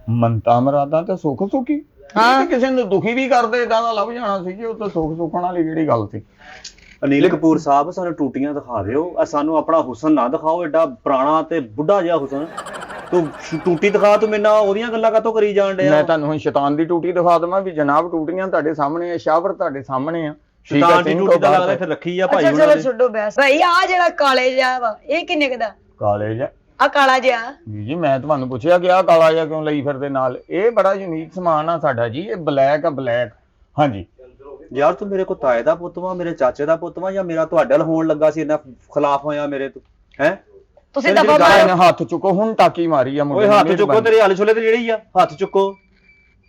S1: ਮੰਤਾ ਮਰਾਦਾ ਤੇ ਸੁੱਖ ਸੁਖੀ।
S4: ਹਾਂ।
S1: ਹਾਂ, ਕਿਸੇ ਨੂੰ ਦੁਖੀ ਵੀ ਕਰਦੇ ਏਦਾਂ ਦਾ ਲੱਭ ਜਾਣਾ ਸੀ ਜੀ, ਉਹ ਤਾਂ ਸੁੱਖ ਸੁਖਣ ਵਾਲੀ ਜਿਹੜੀ ਗੱਲ ਸੀ।
S3: ਅਨੀਲ ਕਪੂਰ ਸਾਹਿਬ ਸਾਨੂੰ ਟੂਟੀਆਂ ਦਿਖਾ ਦਿਓ, ਸਾਨੂੰ ਆਪਣਾ ਹੁਸਨ ਨਾ ਦਿਖਾਓ, ਐਡਾ ਪੁਰਾਣਾ ਤੇ ਬੁੱਢਾ ਜਿਹਾ ਹੁਸਨ। ਤੂੰ ਟੂਟੀ ਦਿਖਾ, ਤੂੰ ਮੇਰੇ ਨਾਲ ਉਹਦੀਆਂ ਗੱਲਾਂ ਕਾਤੋਂ ਕਰੀ ਜਾਣ ਡਿਆ?
S1: ਮੈਂ ਤੁਹਾਨੂੰ ਹੁਣ ਸ਼ੈਤਾਨ ਦੀ ਟੂਟੀ ਦਿਖਾ ਦਵਾਂ ਵੀ ਜਨਾਬ, ਟੂਟੀਆਂ ਤੁਹਾਡੇ ਸਾਹਮਣੇ ਆ, ਸ਼ਾਵਰ ਤੁਹਾਡੇ ਸਾਹਮਣੇ ਆ। ਠੀਕ ਆ,
S3: ਸ਼ੈਤਾਨ ਦੀ
S1: ਸਿੰਘ
S3: ਟੂਟੀ ਦਾ
S1: ਬਾਤ
S3: ਲੱਗਦਾ
S1: ਹੈ।
S3: ਇੱਥੇ ਰੱਖੀ ਆ ਭਾਈ
S4: ਅੱਛਾ
S3: ਉਹਨਾਂ
S4: ਚਲੋ
S3: ਨੇ।
S4: ਛੱਡੋ ਬੈਸ। ਭਾਈ ਆ ਜਿਹੜਾ ਕਾਲੇ ਜਿਹਾ ਵਾ ਇਹ ਕਿੰਨੇ ਕੁ ਦਾ?
S1: ਕਾਲੇ ਜਿਹਾ
S4: ਆ ਕਾਲਾ ਜਿਹਾ
S1: ਜੀ, ਮੈਂ ਤੁਹਾਨੂੰ ਪੁੱਛਿਆ ਕਿ ਆਹ ਕਾਲਾ ਜਿਹਾ ਕਿਉਂ ਲਈ ਫਿਰਦੇ ਨਾਲ? ਇਹ ਬੜਾ ਯੂਨੀਕ ਸਮਾਨ ਆ ਸਾਡਾ ਜੀ, ਇਹ ਬਲੈਕ ਆ, ਬਲੈਕ। ਹਾਂਜੀ।
S3: ਯਾਰ ਤੂੰ ਮੇਰੇ ਕੋ ਤਾਏ ਦਾ ਪੁੱਤ ਵਾ, ਮੇਰੇ ਚਾਚੇ ਦਾ ਪੁੱਤ ਵਾ, ਜਾਂ ਮੇਰਾ ਤੁਹਾਡੇ ਨਾਲ ਹੋਣ ਲੱਗਾ ਸੀ ਇੰਨਾ ਖਿਲਾਫ ਹੋਇਆ ਮੇਰੇ ਤੋਂ? ਹੈ
S4: ਤੁਸੀਂ
S3: ਤੇਰੀ
S4: ਦਫਾ
S3: ਗੱਲ
S4: ਮਾਰੋ।
S1: ਇਹਨੇ ਹੱਥ ਚੁੱਕੋ, ਹੁਣ ਟਾਕੀ ਮਾਰੀ ਆ ਮੁੰਡੇ
S3: ਓਏ
S1: ਨੇ,
S3: ਹੱਥ ਚੁੱਕੋ,
S1: ਮਿਹਰਬਾਨੀ।
S3: ਤੇਰੇ ਆਲੇ ਛੋਲੇ ਤੇ ਜਿਹੜੀ ਆ, ਹੱਥ ਚੁੱਕੋ।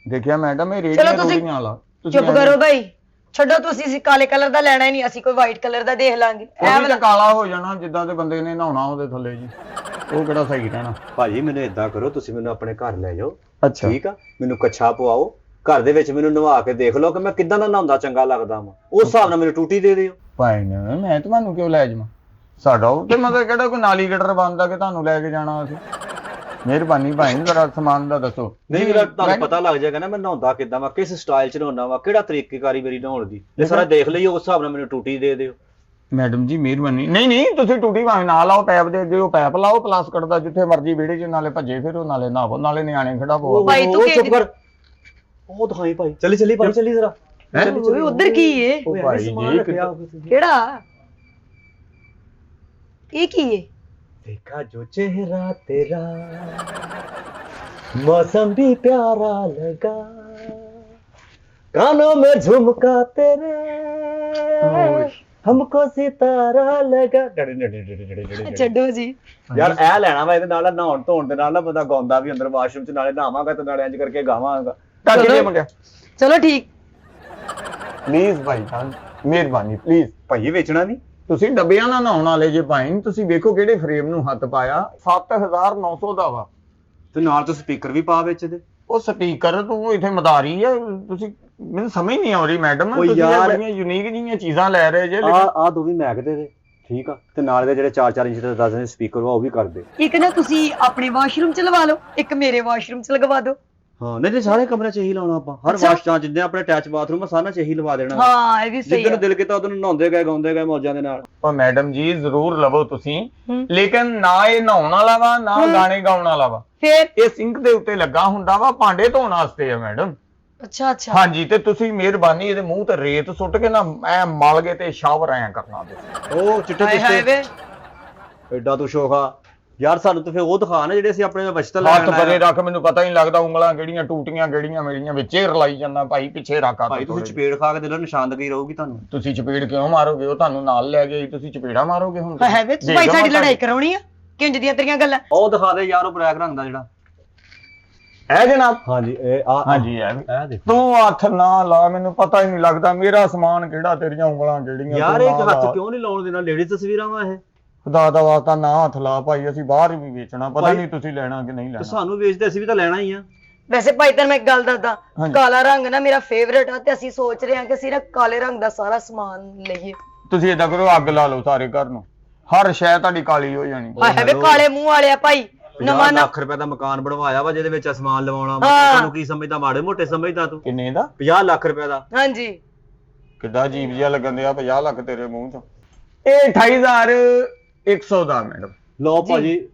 S1: ਦੇਖਿਆ ਮੈਡਮ, ਇਹ
S4: ਚਲੋ
S1: ਰੇੜੀਆਂ
S4: ਤੁਸੀਂ
S1: ਰੋੜੀਆਂ ਵਾਲਾ।
S4: ਚੁੱਪ ਕਰੋ ਭਾਈ, ਛੱਡੋ ਤੁਸੀਂ। ਅਸੀਂ ਕਾਲੇ ਕਲਰ ਦਾ ਲੈਣਾ ਹੀ ਨਹੀਂ, ਅਸੀਂ ਕੋਈ ਵਾਈਟ ਕਲਰ ਦਾ ਦੇਖ ਲਾਂਗੇ। ਇਹ
S1: ਉਹ ਵੀ
S4: ਵਾਲਾ
S1: ਤਾਂ ਕਾਲਾ ਹੋ ਜਾਣਾ ਜਿੱਦਾਂ ਦੇ ਬੰਦੇ ਨੇ ਨਹਾਉਣਾ ਉਹਦੇ ਥੱਲੇ ਜੀ, ਉਹ ਕਿਹੜਾ ਸਹੀ ਰਹਿਣਾ।
S3: ਭਾਜੀ ਮੈਨੂੰ ਏਦਾਂ ਕਰੋ, ਤੁਸੀਂ ਮੈਨੂੰ ਆਪਣੇ ਘਰ ਲੈ ਜਾਓ,
S1: ਅੱਛਾ
S3: ਠੀਕ ਆ? ਮੈਨੂੰ ਕੱਛਾ ਪਵਾਓ, ਘਰ ਦੇ ਵਿੱਚ ਮੈਨੂੰ ਨਵਾ ਕੇ ਦੇਖ ਲਓ ਕਿ ਮੈਂ ਕਿੱਦਾਂ ਦਾ ਨਹਾਉਂਦਾ ਚੰਗਾ ਲੱਗਦਾ ਵਾ, ਉਸ ਹਿਸਾਬ ਨਾਲ ਮੈਨੂੰ ਟੂਟੀ ਦੇ ਦਿਓ।
S1: ਭਾਈ ਨੇ ਮੈਂ ਤੁਹਾਨੂੰ ਕਿਉਂ ਲੈ ਜਾਵਾਂ? ਸਾਡਾ ਉੱਤੇ ਮਤਲਬ ਕਿਹੜਾ ਕੋਈ ਨਾਲੀ ਗਟਰ ਬੰਦਾ ਕਿ ਤੁਹਾਨੂੰ ਲੈ ਕੇ ਜਾਣਾ ਅਸੀਂ? ਮਿਹਰਬਾਨੀ ਭਾਈ ਜਰਾ ਸਮਾਨ ਦਾ ਦੱਸੋ।
S3: ਨਹੀਂ ਮੇਰਾ ਤੁਹਾਨੂੰ ਪਤਾ ਲੱਗ ਜਾਏਗਾ ਨਾ ਮੈਂ ਨਹਾਉਂਦਾ ਕਿੱਦਾਂ ਵਾ, ਕਿਸ ਸਟਾਈਲ ਚ ਨਹਾਉਣਾ ਵਾ, ਕਿਹੜਾ ਤਰੀਕੇਕਾਰੀ ਮੇਰੀ ਨਹਾਉਣ ਦੀ, ਇਹ ਸਾਰਾ ਦੇਖ ਲਈਓ, ਉਸ ਹਿਸਾਬ ਨਾਲ ਮੈਨੂੰ ਟੂਟੀ ਦੇ ਦਿਓ।
S1: ਮੈਡਮ ਜੀ ਮਿਹਰਬਾਨੀ। ਨਹੀਂ ਤੁਸੀਂ ਟੂਟੀ ਭਾਵੇਂ ਨਾ ਲਾਓ, ਪੈਪ ਦੇ ਦਿਓ, ਪੈਪ ਲਾਓ ਪਲਾਸਕਟ ਦਾ, ਜਿੱਥੇ ਮਰਜ਼ੀ ਵਿਹੜੇ 'ਚ ਨਾਲੇ ਭੱਜੇ ਫਿਰੋ ਨਾਲੇ ਨਹਾਵੋ ਨਾਲੇ ਨਿਆਣੇ ਖਿਡਾਵੋ।
S4: ਭਾਈ ਤੂੰ
S3: ਚੁੱਪ ਕਰ, ਉਹ ਦਿਖਾਈ ਭਾਈ, ਚੱਲੀ ਭਾਈ ਚੱਲੀ ਜ਼ਰਾ।
S4: ਓਏ ਉਧਰ ਕੀ ਏ?
S1: ਉਹ ਭਾਈ ਜੀ
S4: ਕਿਹੜਾ ਇਹ ਕੀ ਏ?
S3: देखा जो चेहरा तेरा मौसम भी प्यारा लगा, कानों में झुमका तेरे हमको सितारा लगा।
S4: ਛੱਡੋ ਜੀ।
S3: ਯਾਰ ਇਹ ਲੈਣਾ ਵਾ, ਇਹਦੇ ਨਾਲ ਨਹਾਉਣ ਧੋਣ ਦੇ ਨਾਲ ਨਾ ਬੰਦਾ ਗਾਉਂਦਾ ਵੀ ਅੰਦਰ ਵਾਸ਼ਰੂਮ ਚ, ਨਾਲੇ ਨਹਾਵਾਂਗਾ ਤੇ ਨਾਲੇ ਇੰਜ ਕਰਕੇ ਗਾਵਾਂਗਾ।
S1: ਟਾਕੀ ਦੇ ਮੁੰਡਿਆ
S4: ਚਲੋ ਠੀਕ।
S1: ਪਲੀਜ਼ ਭਾਈ ਜਾਨ ਮਿਹਰਬਾਨੀ ਪਲੀਜ਼।
S3: ਭਾਈ ਵੇਚਣਾ ਨਹੀਂ,
S1: ਤੁਸੀਂ ਡੱਬਿਆਂ ਨਾਲ ਨਹਾਉਣ ਵਾਲੇ ਜੇ ਭਾਈ, ਤੁਸੀਂ ਵੇਖੋ ਕਿਹੜੇ ਫਰੇਮ ਨੂੰ ਹੱਥ ਪਾਇਆ, 7900 ਦਾ ਵਾ।
S3: ਤੇ ਨਾਲ ਤੂੰ ਸਪੀਕਰ ਵੀ ਪਾ ਵਿੱਚ ਦੇ।
S1: ਉਹ ਸਪੀਕਰ ਤੂੰ ਇੱਥੇ ਮਦਾਰੀ ਆ, ਤੁਸੀਂ ਮੈਨੂੰ ਸਮਝ ਨਹੀਂ ਆ ਰਹੀ ਮੈਡਮ,
S3: ਉਹ
S1: ਤੁਸੀਂ
S3: ਯਾਰ-
S1: ਬੜੀਆਂ ਯੂਨੀਕ ਜਿਹੀਆਂ ਚੀਜ਼ਾਂ ਲੈ ਰਹੇ ਜੇ।
S3: ਆ ਦੋ ਵੀ ਮੈਕ ਦੇ ਠੀਕ ਆ, ਤੇ ਨਾਲ ਦੇ ਜਿਹੜੇ 4-4 ਇੰਚ ਦੇ 10 ਇੰਚ ਸਪੀਕਰ ਵਾ ਉਹ ਵੀ ਕਰ ਦੇ।
S4: ਇੱਕ ਨਾ ਤੁਸੀਂ ਆਪਣੇ ਵਾਸ਼ਰੂਮ ਚ ਲਵਾ ਲਓ, ਇੱਕ ਮੇਰੇ ਵਾਸ਼ਰੂਮ ਚ ਲਗਵਾ ਦਿਓ।
S3: ਹਾਂ ਨਹੀਂ ਸਾਰੇ ਕਮਰੇ ਚ ਇਹੀ ਲਾਉਣਾ ਆਪਾਂ, ਹਰ
S4: ਅੱਛਾ।
S3: ਵਾਸ਼ ਜਿੰਨੇ ਆਪਣੇ ਅਟੈਚ ਬਾਥਰੂਮ ਆ ਸਾਰਾ ਚ ਇਹੀ ਲਵਾ ਦੇਣਾ।
S4: ਹਾਂ ਇਹ ਵੀ ਸਹੀ
S3: ਜਿੱਦਣ
S4: ਹੈ।
S3: ਦਿਲ ਕੀਤਾ ਉਦੋਂ ਨਹਾਉਂਦੇ ਗਏ ਗਾਉਂਦੇ ਗਏ ਮੌਜਾਂ ਦੇ ਨਾਲ।
S1: ਉਹ ਮੈਡਮ ਜੀ ਜ਼ਰੂਰ ਲਵੋ ਤੁਸੀਂ,
S4: ਹੂੰ।
S1: ਲੇਕਿਨ ਨਾ ਇਹ ਨਹਾਉਣ ਵਾਲਾ ਵਾ ਨਾ ਗਾਣੇ ਗਾਉਣ ਵਾਲਾ ਵਾ।
S4: ਫਿਰ
S1: ਇਹ ਸਿੰਕ ਦੇ ਉੱਤੇ ਲੱਗਾ ਹੁੰਦਾ ਵਾ, ਭਾਂਡੇ ਧੋਣ ਵਾਸਤੇ ਆ ਮੈਡਮ।
S4: ਅੱਛਾ ਅੱਛਾ।
S1: ਹਾਂਜੀ ਤੇ ਤੁਸੀਂ ਮਿਹਰਬਾਨੀ ਇਹਦੇ ਮੂੰਹ ਤੇ ਰੇਤ ਸੁੱਟ ਕੇ ਨਾ ਐ ਮਲ ਕੇ ਤੇ ਸ਼ਾਵਰ ਐ ਕਰਨਾ ਤੁਸੀਂ।
S3: ਉਹ ਚਿੱਟੇ
S4: ਹਾਏ ਹਾਏ
S3: ਚਿੱਟੇ
S4: ਵੇ।
S3: ਐਡਾ ਤੂੰ ਸ਼ੋਖਾ ਯਾਰ, ਸਾਨੂੰ ਤਾਂ ਫੇਰ ਉਹ ਦਿਖਾ ਨਾ ਜਿਹੜੇ ਅਸੀਂ ਆਪਣੇ ਵਚਤ
S1: ਹੱਥ
S3: ਲੈਣ
S1: ਪਰੇ
S3: ਆਏ।
S1: ਰੱਖ, ਮੈਨੂੰ ਪਤਾ ਹੀ ਨਹੀਂ ਲੱਗਦਾ ਉਂਗਲਾਂ ਕਿਹੜੀਆਂ ਟੂਟੀਆਂ ਕਿਹੜੀਆਂ ਮੇਰੀਆਂ, ਵਿੱਚੇ ਰਲਾਈ ਜਾਂਦਾ ਭਾਈ, ਪਿੱਛੇ ਰੱਖ ਹੱਥ
S3: ਭਾਈ ਤੁਸੀਂ
S1: ਥੋੜ੍ਹੇ।
S3: ਚਪੇੜ ਖਾ ਕੇ ਦਿਲੋਂ ਨਿਸ਼ਾਨਦਗੀ ਰਹੂਗੀ ਤੁਹਾਨੂੰ।
S1: ਤੁਸੀਂ ਚਪੇੜ ਕਿਉਂ ਮਾਰੋਗੇ? ਉਹ ਤੁਹਾਨੂੰ ਨਾਲ ਲੈ ਗਏ, ਤੁਸੀਂ ਚਪੇੜਾ ਮਾਰੋਗੇ ਹੁਣ?
S4: ਹਾਏ ਵੇ ਤੂੰ ਭਾਈ ਸਾਡੀ ਲੜਾਈ ਕਰਾਉਣੀ ਆ? ਕਿੰਜ ਦੀਆਂ ਤੇਰੀਆਂ ਗੱਲਾਂ?
S3: ਉਹ ਦਿਖਾ ਦੇ ਯਾਰ, ਉਹ ਬਲੈਕ ਰੰਗ ਦਾ ਜਿਹੜਾ।
S1: ਹੈ ਜਨਾਬ?
S3: ਹਾਂਜੀ ਇਹ ਆ।
S1: ਹਾਂਜੀ ਐ
S3: ਇਹ ਦੇਖ
S1: ਤੂੰ ਹੱਥ ਨਾ ਲਾ, ਮੈਨੂੰ ਪਤਾ ਹੀ ਨਹੀਂ ਲੱਗਦਾ ਮੇਰਾ ਸਮਾਨ ਕਿਹੜਾ, ਤੇਰੀਆਂ ਉਂਗਲਾਂ ਕਿਹੜੀਆਂ।
S3: ਯਾਰ
S1: ਤੂੰ
S3: ਇੱਕ
S1: ਨਾ
S3: ਹੱਥ
S1: ਲਾ।
S3: ਕਿਉਂ ਨਹੀਂ ਲਾਉਣ ਦੇਣਾ? ਲੇਡੀ ਤਸਵੀਰਾਂ ਵਾ ਇਹ।
S1: ਖੁਦਾ ਦਾ ਵਾਸਤਾ ਨਾ ਹੱਥ ਲਾ ਭਾਈ, ਅਸੀਂ ਬਾਹਰ ਵੀ ਵੇਚਣਾ, ਪਤਾ
S3: ਭਾਈ-
S1: ਨਹੀਂ ਤੁਸੀਂ ਲੈਣਾ ਕਿ ਨਹੀਂ
S3: ਤੇ
S1: ਲੈਣਾ।
S3: ਸਾਨੂੰ ਵੇਚਦੇ, ਅਸੀਂ ਵੀ ਤਾਂ ਲੈਣਾ ਹੀ ਆ।
S4: ਵੈਸੇ ਭਾਈ ਤੈਨੂੰ ਮੈਂ ਇੱਕ ਗੱਲ ਦੱਸਦਾ,
S1: ਹਾਂਜੀ।
S4: ਕਾਲਾ ਰੰਗ ਨਾ ਮੇਰਾ ਫੇਵਰੇਟ ਆ, ਤੇ ਅਸੀਂ ਸੋਚ ਰਹੇ ਹਾਂ ਕਿ ਅਸੀਂ ਨਾ ਕਾਲੇ ਰੰਗ ਦਾ ਸਾਰਾ ਸਮਾਨ ਲਈਏ।
S1: ਤੁਸੀਂ ਏਦਾਂ ਕਰੋ, ਅੱਗ ਲਾ ਲਓ ਸਾਰੇ ਘਰ ਨੂੰ, ਹਰ ਸ਼ੈ ਤੁਹਾਡੀ ਕਾਲੀ ਹੋ ਜਾਣੀ।
S4: ਹਾਏ ਵੇ ਕਾਲੇ ਮੂੰਹ ਵਾਲਿਆ ਭਾਈ,
S3: 50
S4: ਨਵਾਂ ਨਾ
S3: ਲੱਖ ਰੁਪਏ ਦਾ ਮਕਾਨ ਬਣਵਾਇਆ ਵਾ, ਜਿਹਦੇ ਵਿੱਚ ਅਸਮਾਨ ਲਵਾਉਣਾ ਵਾ।
S4: ਹਾਂ।
S3: ਤੁਹਾਨੂੰ ਕੀ ਸਮਝਦਾ? ਮਾੜੇ ਮੋਟੇ ਸਮਝਦਾ ਤੂੰ?
S1: ਕਿੰਨੇ ਦਾ?
S3: 50 ਲੱਖ ਰੁਪਏ ਦਾ।
S4: ਹਾਂਜੀ।
S1: ਕਿੱਦਾਂ ਅਜੀਬ ਜਿਹਾ ਲੱਗਣ ਦਿਆ 50 ਲੱਖ ਤੇਰੇ ਮੂੰਹ ਚੋਂ। ਇਹ 28100 ਦਾ ਮੈਡਮ।
S3: ਲਓ ਭਾਜੀ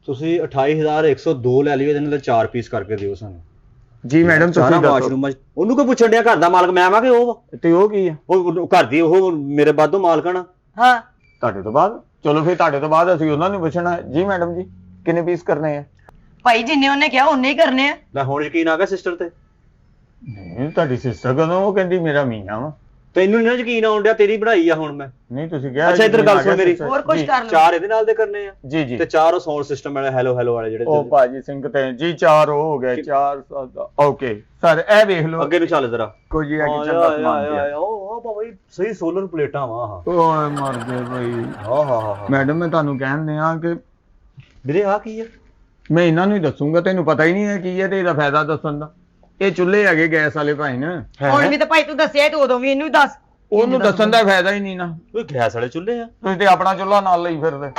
S3: ਤੁਸੀਂ 28102 ਲੈ ਲਿਓ, ਇਹਦੇ ਨਾਲ 4 ਪੀਸ ਕਰਕੇ ਦਿਓ ਸਾਨੂੰ।
S1: ਜੀ ਮੈਡਮ
S3: ਸਾਰਾ
S1: ਤੁਸੀਂ ਦੱਸੋ।
S3: ਵਾਸ਼ਰੂਮ ਉਹਨੂੰ ਕੋਈ ਪੁੱਛਣ ਡਿਆ ਘਰ ਦਾ ਮਾਲਕ ਮੈਂ ਵਾਂ ਕਿ ਉਹ ਵਾ?
S1: ਤੇ ਉਹ ਕੀ ਆ?
S3: ਉਹ ਘਰ ਦੀ ਉਹ ਮੇਰੇ ਬਾਦੋਂ ਮਾਲਕਣ ਆ।
S4: ਹਾਂ
S1: ਤੁਹਾਡੇ ਤੋਂ ਬਾਅਦ? ਚਲੋ ਫਿਰ ਤੁਹਾਡੇ ਤੋਂ ਬਾਅਦ ਅਸੀਂ ਉਹਨਾਂ ਨੂੰ ਪੁੱਛਣਾ ਹੈ। ਜੀ ਮੈਡਮ ਜੀ ਕਿੰਨੇ ਪੀਸ ਕਰਨੇ ਆ?
S4: ਭਾਈ ਜਿੰਨੇ ਉਹਨੇ ਕਿਹਾ ਉਹਨੇ ਹੀ ਕਰਨੇ ਆ।
S3: ਲੈ ਹੁਣ ਯਕੀਨ ਆ ਗਿਆ ਸਿਸਟਰ ਤੇ?
S1: ਨਹੀਂ ਤੁਹਾਡੀ ਸਿਸਟਰ ਕਦੋਂ? ਉਹ ਕਹਿੰਦੀ ਮੇਰਾ ਮੀਆਂ ਵਾ।
S3: ਤੈਨੂੰ ਨਹੀਂ ਯਕੀਨ ਆਉਣ ਡਿਆ? ਤੇਰੀ ਬਣਾਈ ਆ ਹੁਣ ਮੈਂ।
S1: ਨਹੀਂ ਤੁਸੀਂ ਕਿਹਾ
S3: ਅੱਛਾ, ਇੱਧਰ ਗੱਲ ਸੁਣ ਮੇਰੀ।
S4: ਹੋਰ ਕੁਝ ਕਰ ਲਓ।
S3: 4 ਇਹਦੇ ਨਾਲ ਦੇ ਕਰਨੇ ਆ
S1: ਜੀ ਜੀ।
S3: ਤੇ 4 ਉਹ ਸਾਊਂਡ ਸਿਸਟਮ ਵਾਲੇ ਹੈਲੋ ਹੈਲੋ ਵਾਲੇ ਜਿਹੜੇ
S1: ਉਹ ਭਾਜੀ ਸਿੰਘ ਤੇ ਜੀ 4 ਹੋ ਗਏ 4 ਓਕੇ ਸਰ ਇਹ ਵੇਖ ਲਓ
S3: ਅੱਗੇ ਨੂੰ ਚੱਲ ਜ਼ਰਾ।
S1: ਕੋਈ ਜੀ ਕਿਚਨ ਦਾ ਸਮਾਨ ਪਿਆ।
S3: ਉਹ ਬਾਬਾ ਜੀ ਸਹੀ ਸੋਲਰ ਪਲੇਟਾਂ ਵਾ ਆਹ।
S1: ਓਏ ਮਰ ਗਏ ਭਾਈ।
S3: ਹਾਂ ਹਾਂ ਹਾਂ
S1: ਮੈਡਮ ਮੈਂ ਤੁਹਾਨੂੰ ਕਹਿੰਦੇ ਆ ਕਿ
S3: ਵੀਰੇ ਆ ਕੀ ਆ?
S1: ਮੈਂ ਇਹਨਾਂ ਨੂੰ ਹੀ ਦੱਸੂਗਾ, ਤੈਨੂੰ ਪਤਾ ਹੀ ਨਹੀਂ ਹੈ ਕੀ ਹੈ ਤੇ ਇਹਦਾ ਫਾਇਦਾ ਦੱਸਣ ਦਾ। ਇਹ ਚੁੱਲ੍ਹੇ ਹੈਗੇ ਗੈਸ ਵਾਲੇ ਭਾਈ ਨੇ,
S4: ਹੁਣ ਵੀ ਤਾਂ ਭਾਈ ਤੂੰ ਦੱਸਿਆ ਤੇ ਉਦੋਂ ਵੀ ਇਹਨੂੰ ਹੀ ਦੱਸ।
S1: ਉਹਨੂੰ ਦੱਸਣ ਦਾ ਫਾਇਦਾ ਹੀ ਨਹੀਂ ਨਾ।
S3: ਕੋਈ ਗੈਸ ਵਾਲੇ ਚੁੱਲ੍ਹੇ ਆ?
S1: ਤੁਸੀਂ ਤੇ ਆਪਣਾ ਚੁੱਲ੍ਹਾ ਨਾਲ ਲਈ ਫਿਰਦੇ।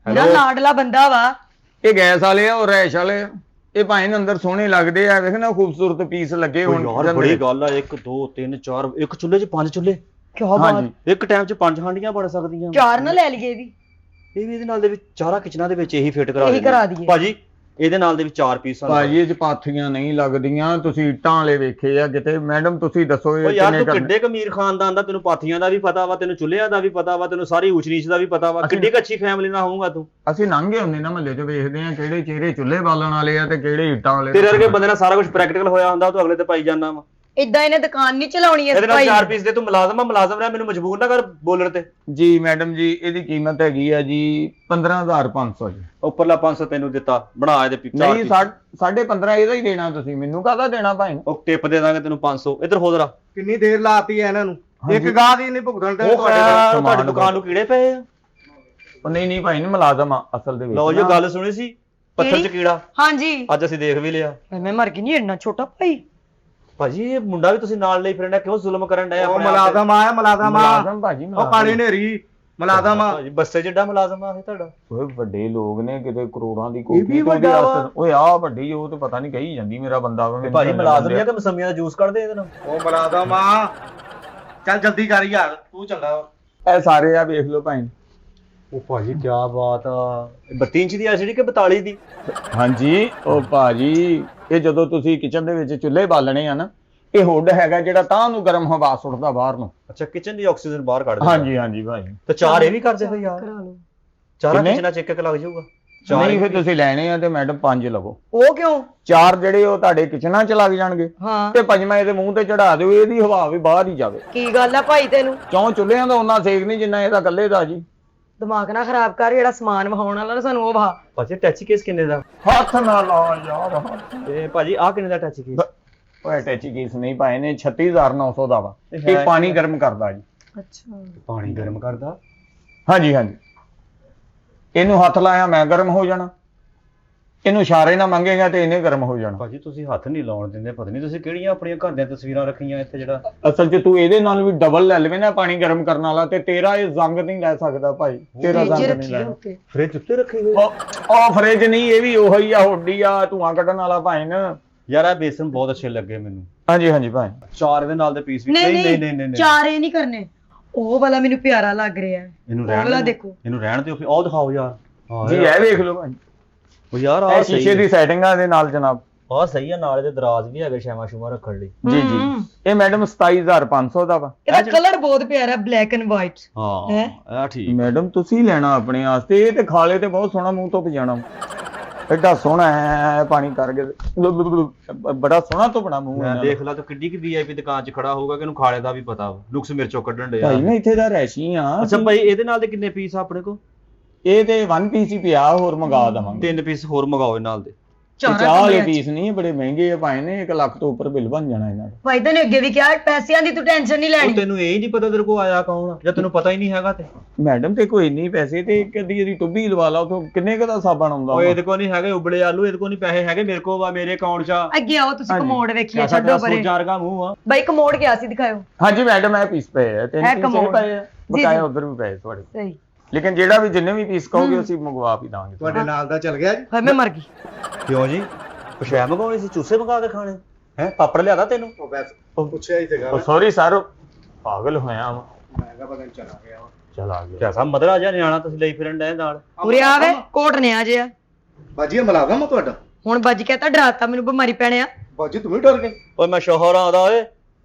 S4: ਮੇਰਾ ਲਾਡਲਾ ਬੰਦਾ ਵਾ।
S1: ਇਹ ਗੈਸ ਵਾਲੇ ਆ, ਉਹ ਰੈਸ਼ ਵਾਲੇ ਆ। ਇਹ ਭਾਈ ਨੂੰ ਅੰਦਰ ਸੋਹਣੇ ਲੱਗਦੇ ਆ, ਵੇਖ ਨਾ ਖੂਬਸੂਰਤ ਪੀਸ ਲੱਗੇ
S3: ਹੁਣ
S1: ਹੋਣ।
S3: ਯਾਰ ਬੜੀ ਗੱਲ ਆ। 1 2 3 4 ਇੱਕ ਚੁੱਲ੍ਹੇ 'ਚ 5 ਚੁੱਲ੍ਹੇ।
S4: ਕੀ ਬਾਤ।
S1: ਹਾਂਜੀ
S3: ਇੱਕ ਟਾਈਮ 'ਚ 5 ਹਾਂਡੀਆਂ ਬਣ ਸਕਦੀਆਂ।
S4: 4 ਨਾ ਲੈ ਲਈਏ ਵੀ।
S3: ਇਹ ਵੀ ਇਹਦੇ ਨਾਲ ਦੇ ਵਿੱਚ ਚਾਰਾਂ ਕਿਚਨਾਂ ਦੇ ਵਿੱਚ ਇਹੀ ਫਿੱਟ ਕਰਾ
S4: ਇਹੀ ਕਰਾ ਦਈਏ।
S3: ਭਾਜੀ ਇਹਦੇ ਨਾਲ ਦੇ ਵਿੱਚ 4 ਪੀਸ ਆ।
S1: ਭਾਜੀ ਇਹ ਚ ਪਾਥੀਆਂ ਨਹੀਂ ਲੱਗਦੀਆਂ। ਤੁਸੀਂ ਇੱਟਾਂ ਵਾਲੇ ਵੇਖੇ ਆ ਕਿਤੇ? ਮੈਡਮ ਤੁਸੀਂ ਦੱਸੋ ਇਹ
S3: ਉਹ ਯਾਰ
S1: ਕਿੰਨੇ
S3: ਤੂੰ
S1: ਕਰਨੇ?
S3: ਕਿੱਡੇ ਕਮੀਰ ਖਾਨਦਾਨ ਦਾ, ਤੈਨੂੰ ਪਾਥੀਆਂ ਦਾ ਵੀ ਪਤਾ ਵਾ, ਤੈਨੂੰ ਚੁੱਲ੍ਹਿਆਂ ਦਾ ਵੀ ਪਤਾ ਵਾ, ਤੈਨੂੰ ਸਾਰੀ ਊਚ ਨੀਚ ਦਾ ਵੀ ਪਤਾ ਵਾ। ਕਿੱਡੀ ਕੁ ਅੱਛੀ ਫੈਮਿਲੀ ਨਾਲ ਹੋਊਗਾ ਤੂੰ।
S1: ਅਸੀਂ ਲੰਘੇ ਹੁੰਦੇ ਨਾ ਮਹੱਲੇ 'ਚ, ਵੇਖਦੇ ਆ ਕਿਹੜੇ ਚਿਹਰੇ ਚੁੱਲ੍ਹੇ ਬਾਲਣ ਵਾਲੇ ਆ ਤੇ ਕਿਹੜੇ ਇੱਟਾਂ ਵਾਲੇ।
S3: ਤੇਰੇ ਵਰਗੇ ਬੰਦੇ ਨਾਲ ਸਾਰਾ ਕੁਝ ਪ੍ਰੈਕਟੀਕਲ ਹੋਇਆ ਹੁੰਦਾ, ਤੂੰ ਅਗਲੇ ਤੇ ਪਾਈ ਜਾਂਦਾ ਵਾ।
S4: ਇਦਾਂ ਇਹਨੇ ਦੁਕਾਨ ਨਹੀਂ ਚਲਾਉਣੀ ਇਸ
S3: ਇਹਦੇ ਨਾਲ
S4: ਭਾਈ
S3: 4 ਪੀਸ ਦੇ ਤੂੰ ਮੁਲਾਜ਼ਮ ਆ, ਮੁਲਾਜ਼ਮ ਰਹਿ, ਮੈਨੂੰ ਮਜਬੂਰ ਨਾ ਕਰ ਬੋਲਣ ਤੇ।
S1: ਜੀ ਮੈਡਮ ਜੀ ਇਹਦੀ ਕੀਮਤ ਹੈਗੀ ਆ ਜੀ 15500 ਜੀ।
S3: ਉੱਪਰਲਾ 500 ਤੈਨੂੰ ਦਿੱਤਾ, ਬਣਾ ਇਹਦੇ ਚਾਰ
S1: ਨਹੀਂ
S3: ਪੀਸ।
S1: 15.5 ਇਹਦਾ ਹੀ ਦੇਣਾ ਤੁਸੀਂ, ਮੈਨੂੰ ਕਾਹਦਾ ਦੇਣਾ ਭਾਈ?
S3: ਉਹ ਟਿਪ ਦੇ ਦਾਂਗੇ ਤੈਨੂੰ 500। ਇੱਧਰ ਹੋ ਜਰਾ।
S5: ਕਿੰਨੀ ਦੇਰ ਲਾਤੀ ਐ ਇਹਨਾਂ ਨੂੰ?
S1: ਹਾਂਜੀ।
S5: ਇੱਕ ਗਾਹ ਦੀ ਨਹੀਂ ਭੁਗਤਣ ਤੇ
S3: ਉਹ
S5: ਤੁਹਾਡੇ ਨਾਲ।
S3: ਤੁਹਾਡੀ ਦੁਕਾਨ ਨੂੰ ਕੀੜੇ ਪਏ ਆ।
S1: ਉਹ ਨਹੀਂ ਭਾਈ ਨਹੀਂ ਮੁਲਾਜ਼ਮ ਆ ਅਸਲ ਦੇ ਵਿੱਚ।
S3: ਲਓ ਜੋ ਗੱਲ ਸੁਣੀ ਸੀ, ਪੱਥਰ 'ਚ ਕੀੜਾ,
S4: ਹਾਂਜੀ।
S3: ਅੱਜ ਅਸੀਂ ਦੇਖ ਵੀ ਲਿਆ।
S4: ਮੈਂ ਮਰ ਗਈ ਨਹੀਂ, ਇੰਨਾ ਛੋਟਾ ਭਾਈ।
S3: ਭਾਜੀ ਇਹ ਮੁੰਡਾ ਵੀ ਤੁਸੀਂ ਨਾਲ ਲਈ ਫਿਰਨਾ, ਕਿਉਂ ਜ਼ੁਲਮ ਕਰਨ ਡਏ
S5: ਉਹ
S3: ਆਪਣੇ ਆਪ ਤੇ?
S5: ਮੁਲਾਜ਼ਮ ਆ, ਮੁਲਾਜ਼ਮ ਆ।
S1: ਮੁਲਾਜ਼ਮ ਭਾਜੀ
S5: ਉਹ ਕਾਲੀ ਨੇਰੀ ਮੁਲਾਜ਼ਮ ਆ
S3: ਭਾਜੀ ਬੱਸੇ ਜਿੱਡਾ ਮੁਲਾਜ਼ਮ ਆ ਇਹ ਤੁਹਾਡਾ।
S1: ਓਏ ਵੱਡੇ ਲੋਕ ਨੇ, ਕਿਤੇ ਕਰੋੜਾਂ ਦੀ
S5: ਇਹ
S1: ਕੋਠੀ
S5: ਵੀ
S1: ਤੇ ਉਹਦੀ
S5: ਵੱਡਾ ਵਾ।
S1: ਆਸਤ- ਓਏ ਆ ਵੱਡੀ, ਉਹ ਤੇ ਪਤਾ ਨਹੀਂ ਕਹੀ ਜਾਂਦੀ ਮੇਰਾ ਬੰਦਾ ਵਾ, ਮੈਨੂੰ
S3: ਭਾਜੀ
S1: ਤਾਂ
S3: ਮੁਲਾਜ਼ਮ
S1: ਲੱਗਣ
S3: ਆ ਕਿ ਮਸਮੀਆਂ ਦਾ ਜੂਸ ਕੱਢਦੇ ਇਹਦੇ ਨਾਲ।
S5: ਉਹ ਮੁਲਾਜ਼ਮ ਆ। ਚੱਲ ਜਲਦੀ ਕਰ ਯਾਰ, ਤੂੰ ਚੰਗਾ ਵਾ।
S1: ਡਿਆ। ਇਹ ਸਾਰੇ ਆ ਵੇਖ ਲਓ ਭਾਈ।
S3: ਉਹ ਭਾਜੀ ਕੀ ਬਾਤ ਆ। 32 ਇੰਚ ਦੀ ਐਲਸੀਡੀ ਕਿ 42 ਦੀ?
S1: ਹਾਂਜੀ ਉਹ ਭਾਜੀ, ਇਹ ਜਦੋਂ ਤੁਸੀਂ ਕਿਚਨ ਦੇ ਵਿੱਚ ਚੁੱਲ੍ਹੇ ਬਾਲਣੇ ਆ ਨਾ, ਇਹ ਹੁੱਡ ਹੈਗਾ ਜਿਹੜਾ ਤਾਂ ਨੂੰ ਗਰਮ ਹਵਾ ਸੁੱਟਦਾ ਬਾਹਰ ਨੂੰ।
S3: ਅੱਛਾ ਕਿਚਨ ਦੀ ਆਕਸੀਜਨ ਬਾਹਰ ਕੱਢਦੇ।
S1: ਹਾਂਜੀ ਹਾਂਜੀ ਭਾਈ।
S3: ਤੇ ਚਾਰ ਇਹ ਵੀ ਕਰਦੇ ਫਿਰ ਯਾਰ।
S4: ਕਰਾ ਲਓ।
S3: ਚਾਰਾਂ
S1: ਕਿੰਨੇ?
S3: ਕਿਚਨਾਂ ਚ ਇੱਕ ਲੱਗ ਜਾਊਗਾ।
S1: ਨਹੀਂ ਫਿਰ ਤੁਸੀਂ ਲੈਣੇ ਆ ਤੇ ਮੈਡਮ 5 ਲਵੋ।
S4: ਉਹ ਕਿਉਂ?
S1: 4 ਜਿਹੜੇ ਉਹ ਤੁਹਾਡੇ ਕਿਚਨਾਂ 'ਚ ਲੱਗ ਜਾਣਗੇ
S4: ਹਾਂ
S1: ਤੇ 5ਵਾਂ ਇਹਦੇ ਮੂੰਹ ਤੇ ਚੜਾ ਦਿਓ, ਇਹਦੀ ਹਵਾ ਵੀ ਬਾਹਰ ਹੀ ਜਾਵੇ।
S4: ਕੀ ਗੱਲ ਆ ਭਾਈ ਤੈਨੂੰ?
S1: ਕਿਉਂ ਚੁੱਲ੍ਹਿਆਂ ਦਾ ਉਹਨਾਂ ਸੇਕ ਨਹੀਂ ਜਿੰਨਾ ਇਹਦਾ ਇਕੱਲੇ ਦਾ ਜੀ।
S4: ਦਿਮਾਗ ਨਾ ਖਰਾਬ ਕਰ, ਜਿਹੜਾ ਸਮਾਨ ਵਿਖਾਉਣ ਵਾਲਾ ਨਾ ਸਾਨੂੰ ਉਹ ਵਿਖਾ।
S3: ਭਾਜੀ ਟੈਚੀ ਕੇਸ ਕਿੰਨੇ ਦਾ?
S1: ਹੱਥ ਨਾ ਲਾ ਯਾਰ।
S3: ਤੇ ਭਾਜੀ ਆਹ ਕਿੰਨੇ ਦਾ ਟੈਚੀ ਕੇਸ?
S1: ਓਏ ਟੈਚੀ ਕੇਸ ਨਹੀਂ ਪਾਏ ਨੇ, 36900 ਦਾ ਵਾ।
S3: ਇਹ
S1: ਇਹ ਪਾਣੀ ਗਰਮ ਕਰਦਾ ਜੀ।
S4: ਅੱਛਾ
S3: ਪਾਣੀ ਗਰਮ ਕਰਦਾ?
S1: ਹਾਂਜੀ ਹਾਂਜੀ। ਇਹਨੂੰ ਹੱਥ ਲਾਇਆ ਮੈਂ ਗਰਮ ਹੋ ਜਾਣਾ, ਇਹਨੂੰ ਇਸ਼ਾਰੇ ਨਾਲ ਮੰਗੇਗਾ ਤੇ ਇਹਨੇ ਗਰਮ ਹੋ ਜਾਣਾ।
S3: ਭਾਜੀ ਤੁਸੀਂ ਹੱਥ ਨਹੀਂ ਲਾਉਣ ਦਿੰਦੇ, ਪਤਾ ਨਹੀਂ ਤੁਸੀਂ ਕਿਹੜੀਆਂ ਆਪਣੀਆਂ ਘਰ ਦੀਆਂ ਤਸਵੀਰਾਂ ਰੱਖੀਆਂ ਇੱਥੇ ਜਿਹੜਾ।
S1: ਅਸਲ 'ਚ ਤੂੰ ਇਹਦੇ ਨਾਲ ਵੀ ਡਬਲ ਲੈ ਲਵੇਂ ਨਾ ਪਾਣੀ ਗਰਮ ਕਰਨ ਵਾਲਾ, ਤੇ ਤੇਰਾ ਇਹ ਜ਼ੰਗ ਨਹੀਂ ਲੈ ਸਕਦਾ ਭਾਈ, ਤੇਰਾ
S4: ਫ੍ਰਿਜ
S1: ਜ਼ੰਗ ਨਹੀਂ
S4: ਰੱਖੀ
S1: ਲੈਣਾ।
S4: ਉੱਤੇ।
S3: ਫ੍ਰਿਜ ਉੱਤੇ ਰੱਖੀ ਹੋਈ?
S1: ਉਹ ਫਰਿੱਜ ਨਹੀਂ, ਇਹ ਵੀ ਉਹੀ ਆ, ਹੁੱਡੀ ਆ, ਧੂਆਂ ਕੱਢਣ ਵਾਲਾ ਭਾਈ ਨਾ।
S3: ਯਾਰ ਇਹ ਬੇਸਨ ਬਹੁਤ ਅੱਛੇ ਲੱਗੇ ਮੈਨੂੰ।
S1: ਹਾਂਜੀ ਹਾਂਜੀ ਭਾਈ।
S3: ਚਾਰ ਇਹਦੇ ਨਾਲ ਦੇ ਪੀਸ ਵੀ
S4: ਨਹੀਂ ਚਾਰੇ ਨਹੀਂ ਕਰਨੇ, ਉਹ ਵਾਲਾ ਮੈਨੂੰ ਪਿਆਰਾ ਲੱਗ ਰਿਹਾ ਹੈ।
S3: ਇਹਨੂੰ
S4: ਉਹ
S3: ਰਹਿਣ
S4: ਵਾਲਾ
S3: ਦਿਓ।
S4: ਦੇਖੋ।
S3: ਇਹਨੂੰ ਰਹਿਣ ਦਿਓ ਫਿਰ। ਉਹ ਦਿਖਾਓ ਯਾਰ। ਹਾਂ
S1: ਜੀ
S3: ਯਾਰ।
S1: ਇਹ ਵੇਖ ਲਓ ਭਾਈ,
S3: ਉਹ ਯਾਰ
S1: ਇਹ
S3: ਆਹ
S1: ਸ਼ੀਸ਼ੇ
S3: ਸਹੀ
S1: ਦੀ ਸੈਟਿੰਗ ਆ ਇਹਦੇ ਨਾਲ ਜਨਾਬ।
S3: ਆਹ ਸਹੀ ਆ, ਨਾਲ ਇਹਦੇ ਦਰਾਜ਼ ਵੀ ਹੈਗੇ ਸ਼ੈਮਾ ਸ਼ੂਮਾ ਰੱਖਣ ਲਈ।
S1: ਜੀ ਜੀ। ਇਹ ਮੈਡਮ 27500 ਦਾ ਵਾ।
S4: ਇਹਦਾ ਕਲਰ ਬਹੁਤ ਪਿਆਰਾ, ਬਲੈਕ ਐਂਡ ਵਾਈਟ।
S3: ਹਾਂ
S4: ਹੈਂ?
S3: ਇਹ ਠੀਕ।
S1: ਮੈਡਮ ਤੁਸੀਂ ਲੈਣਾ ਆਪਣੇ ਵਾਸਤੇ, ਇਹ ਤੇ ਖਾਲੇ ਤੇ ਬਹੁਤ ਸੋਹਣਾ ਮੂੰਹ ਤੋਂ ਜਾਣਾ। ਐਡਾ ਸੋਹਣਾ ਹੈ ਪਾਣੀ ਕਰਕੇ, ਬੜਾ ਸੋਹਣਾ ਤੋਂ ਬਣਾ ਮੂੰਹ
S3: ਮੈਂ
S1: ਇਹਨਾਂ ਦਾ।
S3: ਦੇਖ ਲਾ ਤੂੰ ਕਿੱਡੀ ਕੀ ਵੀਆਈਪੀ ਦੁਕਾਨ 'ਚ ਖੜਾ ਹੋਊਗਾ ਕਿ ਇਹਨੂੰ ਖਾਲੇ ਦਾ ਵੀ ਪਤਾ ਵਾ, ਨੁਕਸ ਮਿਰਚੋਂ ਕੱਢਣ ਡਿਆ।
S1: ਭਾਈ ਮੈਂ ਇੱਥੇ ਦਾ ਰੈਸ਼ੀ ਆ।
S3: ਅੱਛਾ ਭਾਈ ਇਹਦੇ ਨਾਲ ਦੇ ਕਿੰਨੇ ਪੀਸ ਆ ਆਪਣੇ ਕੋਲ?
S1: ਇਹ ਤੇ 1 ਪੀਸ ਹੀ ਪਿਆ, ਹੋਰ ਮੰਗਾ ਦਵਾਂਗੇ।
S3: 3 ਪੀਸ ਹੋਰ ਮੰਗਾਓ ਇਹ ਨਾਲ ਦੇ।
S1: ਚਾਹ ਵਾਲੇ ਪੀਸ ਨਹੀਂ, ਇਹ ਬੜੇ ਮਹਿੰਗੇ ਆ ਭਾਈ ਨੇ, 1 ਲੱਖ ਤੋਂ ਉੱਪਰ ਬਿੱਲ ਬਣ ਜਾਣਾ ਇਹਨਾਂ ਦਾ।
S4: ਭਾਈ ਤੈਨੂੰ ਅੱਗੇ ਵੀ ਕਿਹਾ, ਪੈਸਿਆਂ ਦੀ ਤੂੰ ਟੈਨਸ਼ਨ ਨਹੀਂ
S3: ਉਹ
S4: ਲੈਣੀ।
S3: ਤੈਨੂੰ ਇਹ ਹੀ ਨਹੀਂ ਪਤਾ ਤੇਰੇ ਕੋਲ ਆਇਆ ਕੌਣ ਆ, ਜਾਂ ਤੈਨੂੰ ਪਤਾ ਹੀ ਨਹੀਂ ਹੈਗਾ ਤੇ।
S1: ਮੈਡਮ ਤੇ ਕੋਈ ਨਹੀਂ ਪੈਸੇ, ਤੇ ਕਦੀ ਇਹਦੀ ਟੁੱਬੀ ਲਵਾ ਲਾ, ਉਥੋਂ ਕਿੰਨੇ ਕੁ ਦਾ ਸਾਬਣ ਆਉਂਦਾ
S3: ਓਏ
S1: ਵਾ?
S3: ਇਹਦੇ ਕੋਲ ਨਹੀਂ ਹੈਗੇ ਉਬਲੇ ਆਲੂ, ਇਹਦੇ ਕੋਲ ਨਹੀਂ ਪੈਸੇ ਹੈਗੇ, ਮੇਰੇ ਕੋਲ ਵਾ, ਮੇਰੇ ਅਕਾਊਂਟ 'ਚ ਆ।
S4: ਅੱਗੇ ਆਓ ਤੁਸੀਂ,
S1: ਹਾਂਜੀ।
S4: ਕਮੋਡ ਵੇਖੀਏ,
S3: ਛੱਡੋ
S4: ਛੱਡੋ ਪਰੇ।
S3: ਸੋਜਾਰ ਮੂੰਹ ਆ।
S4: ਬਾਈ ਕਮੋਡ ਗਿਆ ਸੀ, ਦਿਖਾਓ।
S1: ਹਾਂਜੀ ਮੈਡਮ ਇਹ ਪੀਸ ਪਏ ਆ, 3
S4: ਹੈ
S1: ਪੀਸ
S4: ਕਮੋਡ।
S1: ਪਏ ਆ,
S4: ਜੀ,
S1: ਬਕਾਇਆ
S4: ਜੀ।
S1: ਉਧਰ ਵੀ ਪਏ ਤੁਹਾਡੇ।
S4: ਸਹੀ।
S1: ਲੇਕਿਨ ਜਿਹੜਾ ਵੀ ਜਿੰਨੇ ਵੀ ਪੀਸ ਕਹੋਗੇ ਅਸੀਂ ਮੰਗਵਾ ਵੀ ਦਾਂਗੇ।
S5: ਤੁਹਾਡੇ ਨਾਲ ਦਾ ਚੱਲ ਗਿਆ ਜੀ।
S4: ਹਾਏ ਮੈਂ ਮਰ ਗਈ।
S3: ਕਿਉਂ ਜੀ? ਪਛਾਣ ਮੰਗਾਉਣੀ ਸੀ, ਚੂਸੇ ਮੰਗਾ ਕੇ ਖਾਣੇ ਹੈ? ਪਾਪੜ ਲਿਆਦਾ ਤੈਨੂੰ?
S5: ਉਹ ਬਸ ਪੁੱਛਿਆ ਹੀ ਸੀਗਾ
S1: ਉਹ ਸੌਰੀ ਸਰ, ਪਾਗਲ ਹੋਇਆ ਵਾ।
S5: ਮੈਂ ਕਿਹਾ ਪਤਾ ਨਹੀਂ ਚਲਾ ਗਿਆ ਵਾ।
S1: ਚਲ ਆ ਗਿਆ।
S3: ਕਿਆ ਸਾ ਮਦਰਾ ਜਿਹਾ ਨਿਆਣਾ ਤੁਸੀਂ ਲਈ ਫਿਰਨ ਡਏ ਨਾਲ।
S4: ਉਰੇ ਆਵੇ, ਕੋਟ ਨੇ ਆ ਜਿਆ।
S5: ਬਾਜੀ ਇਹ ਮੁਲਾਜ਼ਮ ਆ ਤੁਹਾਡਾ?
S4: ਹੁਣ ਬੱਜ ਕਹਤਾ, ਡਰਾਤਾ ਮੈਨੂੰ, ਬਿਮਾਰੀ ਪੈਣਿਆ।
S5: ਬਾਜੀ ਤੂੰ ਵੀ ਡਰ ਗਏ?
S3: ਓਏ ਮੈਂ ਸ਼ੋਹਰ ਆਦਾ ਓਏ।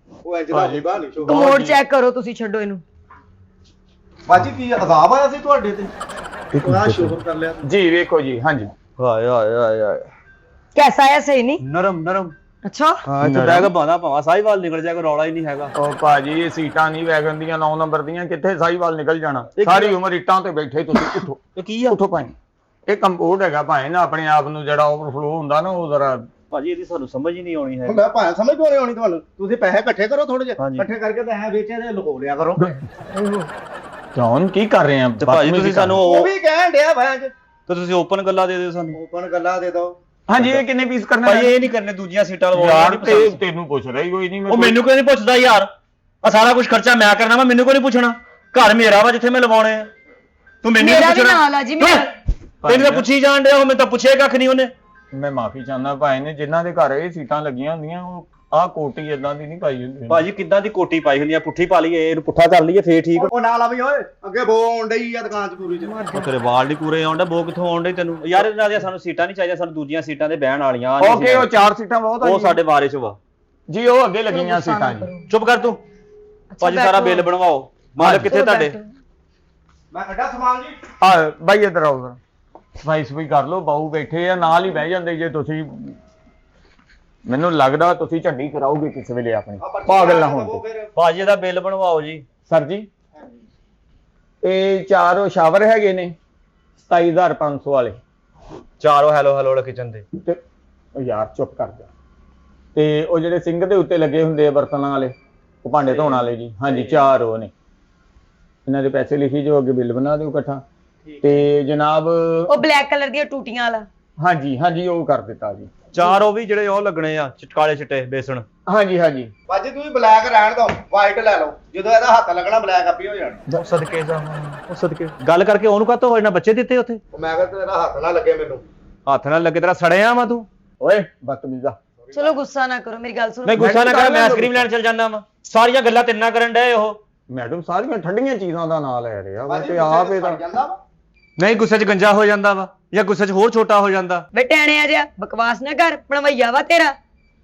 S5: ਉਹ ਇੰਜ ਦਾ ਹੁੰਦਾ ਨਹੀਂ ਸ਼ੋ।
S4: ਕਮੋਡ ਚੈੱਕ ਕਰੋ ਤੁਸੀਂ, ਛੱਡੋ ਇਹਨੂੰ।
S5: ਬਾਜੀ ਕੀ ਅਜ਼ਾਬ ਆਇਆ ਸੀ ਤੁਹਾਡੇ ਤੇ? ਆ ਸ਼ੋਹਰ ਕਰ ਲਿਆ।
S1: ਜੀ ਵੇਖੋ ਜੀ। ਹਾਂਜੀ
S3: ਹਾਏ ਹਾਏ ਹਾਏ ਹਾਏ।
S4: ਕੈਸਾ ਆਇਆ, ਸਹੀ ਨਹੀਂ?
S3: ਨਰਮ ਨਰਮ।
S4: ਅੱਛਾ
S3: ਹਾਂ ਇੱਥੇ ਬੈਗ ਬਾਂਦਾ ਭਾਵਾਂ ਸਾਈਵਾਲ ਨਿਕਲ ਜਾਏਗਾ, ਰੌਲਾ ਹੀ ਨਹੀਂ ਹੈਗਾ।
S1: ਉਹ ਭਾਜੀ ਇਹ ਸੀਟਾਂ ਨਹੀਂ ਵੈਗਨ ਦੀਆਂ 9 ਨੰਬਰ ਦੀਆਂ, ਕਿੱਥੇ ਸਾਈਵਾਲ ਨਿਕਲ ਜਾਣਾ। ਸਾਰੀ ਉਮਰ ਇੱਟਾਂ ਤੇ ਬੈਠੇ ਤੁਸੀਂ। ਉੱਠੋ
S3: ਇਹ ਕੀ ਆ?
S1: ਉੱਠੋ ਭਾਈ। ਇਹ ਕੰਪੋਰਟ ਹੈਗਾ ਭਾਈ ਨਾ, ਆਪਣੇ ਆਪ ਨੂੰ ਜਿਹੜਾ ਓਵਰਫਲੋ ਹੁੰਦਾ ਨਾ, ਉਹ ਜ਼ਰਾ
S3: ਭਾਜੀ ਇਹਦੀ ਸਾਨੂੰ ਸਮਝ ਹੀ ਨਹੀਂ ਆਉਣੀ ਹੈ।
S5: ਮੈਂ ਭਾਵੇਂ ਸਮਝ ਕਿਉਂ ਨਹੀਂ ਆਉਣੀ ਤੁਹਾਨੂੰ? ਤੁਸੀਂ ਪੈਸੇ ਇਕੱਠੇ ਕਰੋ ਥੋੜੇ ਜਿਹੇ,
S3: ਹਾਂਜੀ।
S5: ਇਕੱਠੇ ਕਰਕੇ ਪੈਸੇ ਵੇਚੇ ਤੇ ਲੁਕੋ ਲਿਆ ਕਰੋ।
S1: ਜੌਨ ਕੀ ਕਰ ਰਹੇ ਆ?
S3: ਤੇ ਭਾਜੀ ਤੁਸੀਂ ਸਾਨੂੰ
S5: ਉਹ ਵੀ ਕਹਿਣ ਡਿਆ ਭਾਂ
S3: ਤੇ ਤੁਸੀਂ ਓਪਨ ਗੱਲਾਂ ਦੇ ਦਿਓ ਸਾਨੂੰ।
S5: ਓਪਨ ਗੱਲਾਂ ਦੇ ਦੋ।
S1: ਹਾਂਜੀ ਇਹ ਕਿੰਨੇ ਪੀਸ ਕਰਨੇ?
S3: ਭਾਈ ਇਹ ਨਹੀਂ ਕਰਨੇ, ਦੂਜੀਆਂ ਸੀਟਾਂ ਲਵਾਉਣੀਆਂ
S1: ਯਾਰ
S3: ਨਹੀਂ
S1: ਤੇ
S3: ਪਸੰਦ।
S1: ਤੈਨੂੰ ਪੁੱਛ ਰਹੀ ਕੋਈ ਨਹੀਂ।
S3: ਉਹ ਮੈਨੂੰ ਕੋਈ ਨਹੀਂ ਪੁੱਛਦਾ ਯਾਰ, ਆ ਸਾਰਾ ਕੁਝ ਖਰਚਾ ਮੈਂ ਕਰਨਾ ਵਾ, ਮੈਨੂੰ ਕੋਈ ਨਹੀਂ ਪੁੱਛਣਾ। ਘਰ ਮੇਰਾ ਵਾ ਜਿੱਥੇ ਮੈਂ ਲਵਾਉਣੇ ਆ, ਤੂੰ ਮੈਨੂੰ
S4: ਮੇਰਾ
S3: ਨਹੀਂ
S4: ਵੀ
S3: ਪੁੱਛਣਾ।
S4: ਨਾਲ ਆ ਜੀ, ਮੇਰਾ।
S3: ਤੈਨੂੰ ਤਾਂ ਪੁੱਛੀ ਜਾਣ ਡਿਆ, ਉਹ ਮੈਨੂੰ ਤਾਂ ਪੁੱਛੇ ਕੱਖ ਨਹੀਂ ਉਹਨੇ।
S1: ਮੈਂ ਮਾਫੀ ਚਾਹੁੰਦਾ ਭਾਈ ਨੇ, ਜਿਨ੍ਹਾਂ ਦੇ ਘਰ ਇਹ ਸੀਟਾਂ ਲੱਗੀਆਂ ਹੁੰਦੀਆਂ, ਉਹ ਆਹ ਕੋਟੀ ਇਦਾਂ ਦੀ ਨਹੀਂ ਪਾਈ ਹੁੰਦੀ।
S3: ਭਾਜੀ ਕਿੱਦਾਂ ਦੀ ਕੋਟੀ ਪਾਈ ਹੁੰਦੀ ਆ, ਪੁੱਠੀ ਪਾ ਲਈਏ, ਇਹਨੂੰ ਪੁੱਠਾ ਕਰ ਲਈਏ ਫੇਰ ਠੀਕ।
S5: ਉਹ ਨਾਲ ਆ ਵੀ ਓਏ, ਅੱਗੇ ਬੋ ਆਉਣ ਡਈ ਆ ਦੁਕਾਨ 'ਚ ਪੂਰੀ 'ਚ।
S3: ਉਹ ਤੇਰੇ ਵਾਲ ਨਹੀਂ ਪੂਰੇ ਆਉਂਦਾ, ਬੋ ਕਿੱਥੋਂ ਆਉਣ ਡਈ ਤੈਨੂੰ? ਯਾਰ ਇਹਨਾਂ ਦੀਆਂ ਸਾਨੂੰ ਸੀਟਾਂ ਨਹੀਂ ਚਾਹੀਦੀਆਂ, ਸਾਨੂੰ ਦੂਜੀਆਂ ਸੀਟਾਂ ਤੇ ਬਹਿਣ ਵਾਲੀਆਂ।
S1: ਓਕੇ ਉਹ 4 ਸੀਟਾਂ ਬਹੁਤ ਆ
S3: ਉਹ
S1: ਜੀ।
S3: ਸਾਡੇ ਬਾਰੇ ਚ ਵਾ
S1: ਜੀ ਉਹ ਅੱਗੇ ਲੱਗੀਆਂ ਸੀਟਾਂ ਜੀ।
S3: ਚੁੱਪ ਕਰ ਤੂੰ। ਭਾਜੀ ਸਾਰਾ ਬਿੱਲ ਬਣਵਾਓ। ਮਾਲਕ ਕਿੱਥੇ ਤੁਹਾਡੇ?
S5: ਮੈਂ ਕੱਢਾ ਸਮਾਨ ਜੀ।
S1: ਆ ਬਾਈ ਇੱਧਰ ਆਓ ਜ਼ਰਾ, ਸਫਾਈ ਸਫਾਈ ਕਰ ਲਓ। ਬਾਹੂ ਬੈਠੇ ਆ ਨਾਲ ਹੀ ਬਹਿ ਜਾਂਦੇ ਜੇ ਤੁਸੀਂ। ਮੈਨੂੰ ਲੱਗਦਾ ਤੁਸੀਂ ਝੰਡੀ ਕਰਾਓਗੇ ਕਿਸੇ ਵੇਲੇ ਆਪਣੀ, ਪਾਗਲ ਨਾ ਹੋਣ ਤੇ।
S3: ਭਾਜੀ ਇਹਦਾ ਬਿੱਲ ਬਣਵਾਓ ਜੀ।
S1: ਸਰ ਜੀ ਇਹ 4 ਸ਼ਾਵਰ ਹੈਗੇ ਨੇ 27500 ਵਾਲੇ।
S3: ਚਾਰੋ ਹੈਲੋ ਹੈਲੋ ਵਾਲਾ ਕਿਚਨ ਦੇ।
S1: ਤੇ ਉਹ ਯਾਰ ਚੁੱਪ ਕਰ ਜਾ। ਤੇ ਉਹ ਜਿਹੜੇ ਸਿੰਕ ਦੇ ਉੱਤੇ ਲੱਗੇ ਹੁੰਦੇ ਆ ਬਰਤਨਾਂ ਵਾਲੇ, ਉਹ ਭਾਂਡੇ ਧੋਣ ਵਾਲੇ ਜੀ। ਹਾਂਜੀ 4 ਉਹ ਨੇ। ਇਹਨਾਂ ਦੇ ਪੈਸੇ ਲਿਖੀ ਜੋ, ਅੱਗੇ ਬਿੱਲ ਬਣਾ ਦਿਓ ਇਕੱਠਾ। ਤੇ ਜਨਾਬ
S4: ਉਹ ਬਲੈਕ ਕਲਰ ਦੀਆਂ ਟੂਟੀਆਂ ਵਾਲਾ।
S1: ਹਾਂਜੀ ਹਾਂਜੀ ਉਹ ਕਰ ਦਿੱਤਾ ਜੀ।
S3: ਚਾਰ ਉਹ ਵੀ ਜਿਹੜੇ ਉਹ ਲੱਗਣੇ ਆ ਕਾਲੇ ਚਿੱਟੇ ਬੇਸਣ।
S1: ਹਾਂਜੀ ਹਾਂਜੀ
S5: ਬਾਜੀ ਤੁਸੀਂ ਬਲੈਕ ਰਹਿਣ ਦੋ, ਵਾਈਟ ਲੈ ਲਓ, ਜਦੋਂ ਇਹਦਾ ਹੱਥ ਲੱਗਣਾ ਬਲੈਕ ਆਪੀ ਹੋ ਜਾਣਾ।
S3: ਉਹ ਸਦਕੇ ਗੱਲ ਕਰਕੇ ਉਹਨੂੰ ਕਾਹਤੋਂ ਇਹਨਾਂ ਬੱਚੇ ਦਿੱਤੇ ਉੱਥੇ?
S5: ਉਹ ਮੈਂ ਕਿਹਾ ਤੇਰਾ ਹੱਥ ਨਾ ਲੱਗੇ ਮੈਨੂੰ।
S3: ਹੱਥ ਨਾਲ ਲੱਗੇ ਤੇਰਾ ਸੜਿਆ ਵਾ ਤੂੰ।
S1: ਓਏ ਬਦਤਮੀਜ਼ਾ।
S4: ਚਲੋ ਗੁੱਸਾ ਨਾ ਕਰੋ, ਮੇਰੀ ਗੱਲ ਸੁਣੋ।
S3: ਨਹੀਂ ਗੁੱਸਾ ਨਾ ਕਰ, ਮੈਂ ਆਈਸਕ੍ਰੀਮ ਲੈਣ ਚੱਲ ਜਾਂਦਾ ਵਾ। ਸਾਰੀਆਂ ਗੱਲਾਂ ਤੇਰੇ ਨਾਲ ਕਰਨ ਡਏ ਉਹ।
S1: ਮੈਡਮ ਸਾਰੀਆਂ ਠੰਡੀਆਂ ਚੀਜ਼ਾਂ ਦਾ ਨਾਂ ਲੈ ਰਿਹਾ ਵਾ
S5: ਬਾਜੀ
S1: ਤੇ ਆਪ
S5: ਗੁੱਸੇ 'ਚ
S1: ਇਹਦਾ
S5: ਸੜ ਜਾਂਦਾ ਵਾ।
S3: ਨਹੀਂ ਗੁੱਸੇ 'ਚ ਗੰਜਾ ਹੋ ਜਾਂਦਾ ਵਾ ਜਾਂ ਗੁੱਸੇ 'ਚ ਹੋਰ ਛੋਟਾ ਹੋ ਜਾਂਦਾ।
S4: ਬੇਟਿਆਣਿਆ ਜਿਹਾ ਬਕਵਾਸ ਨਾ ਕਰ, ਬਣਵਈਆ ਵਾ ਤੇਰਾ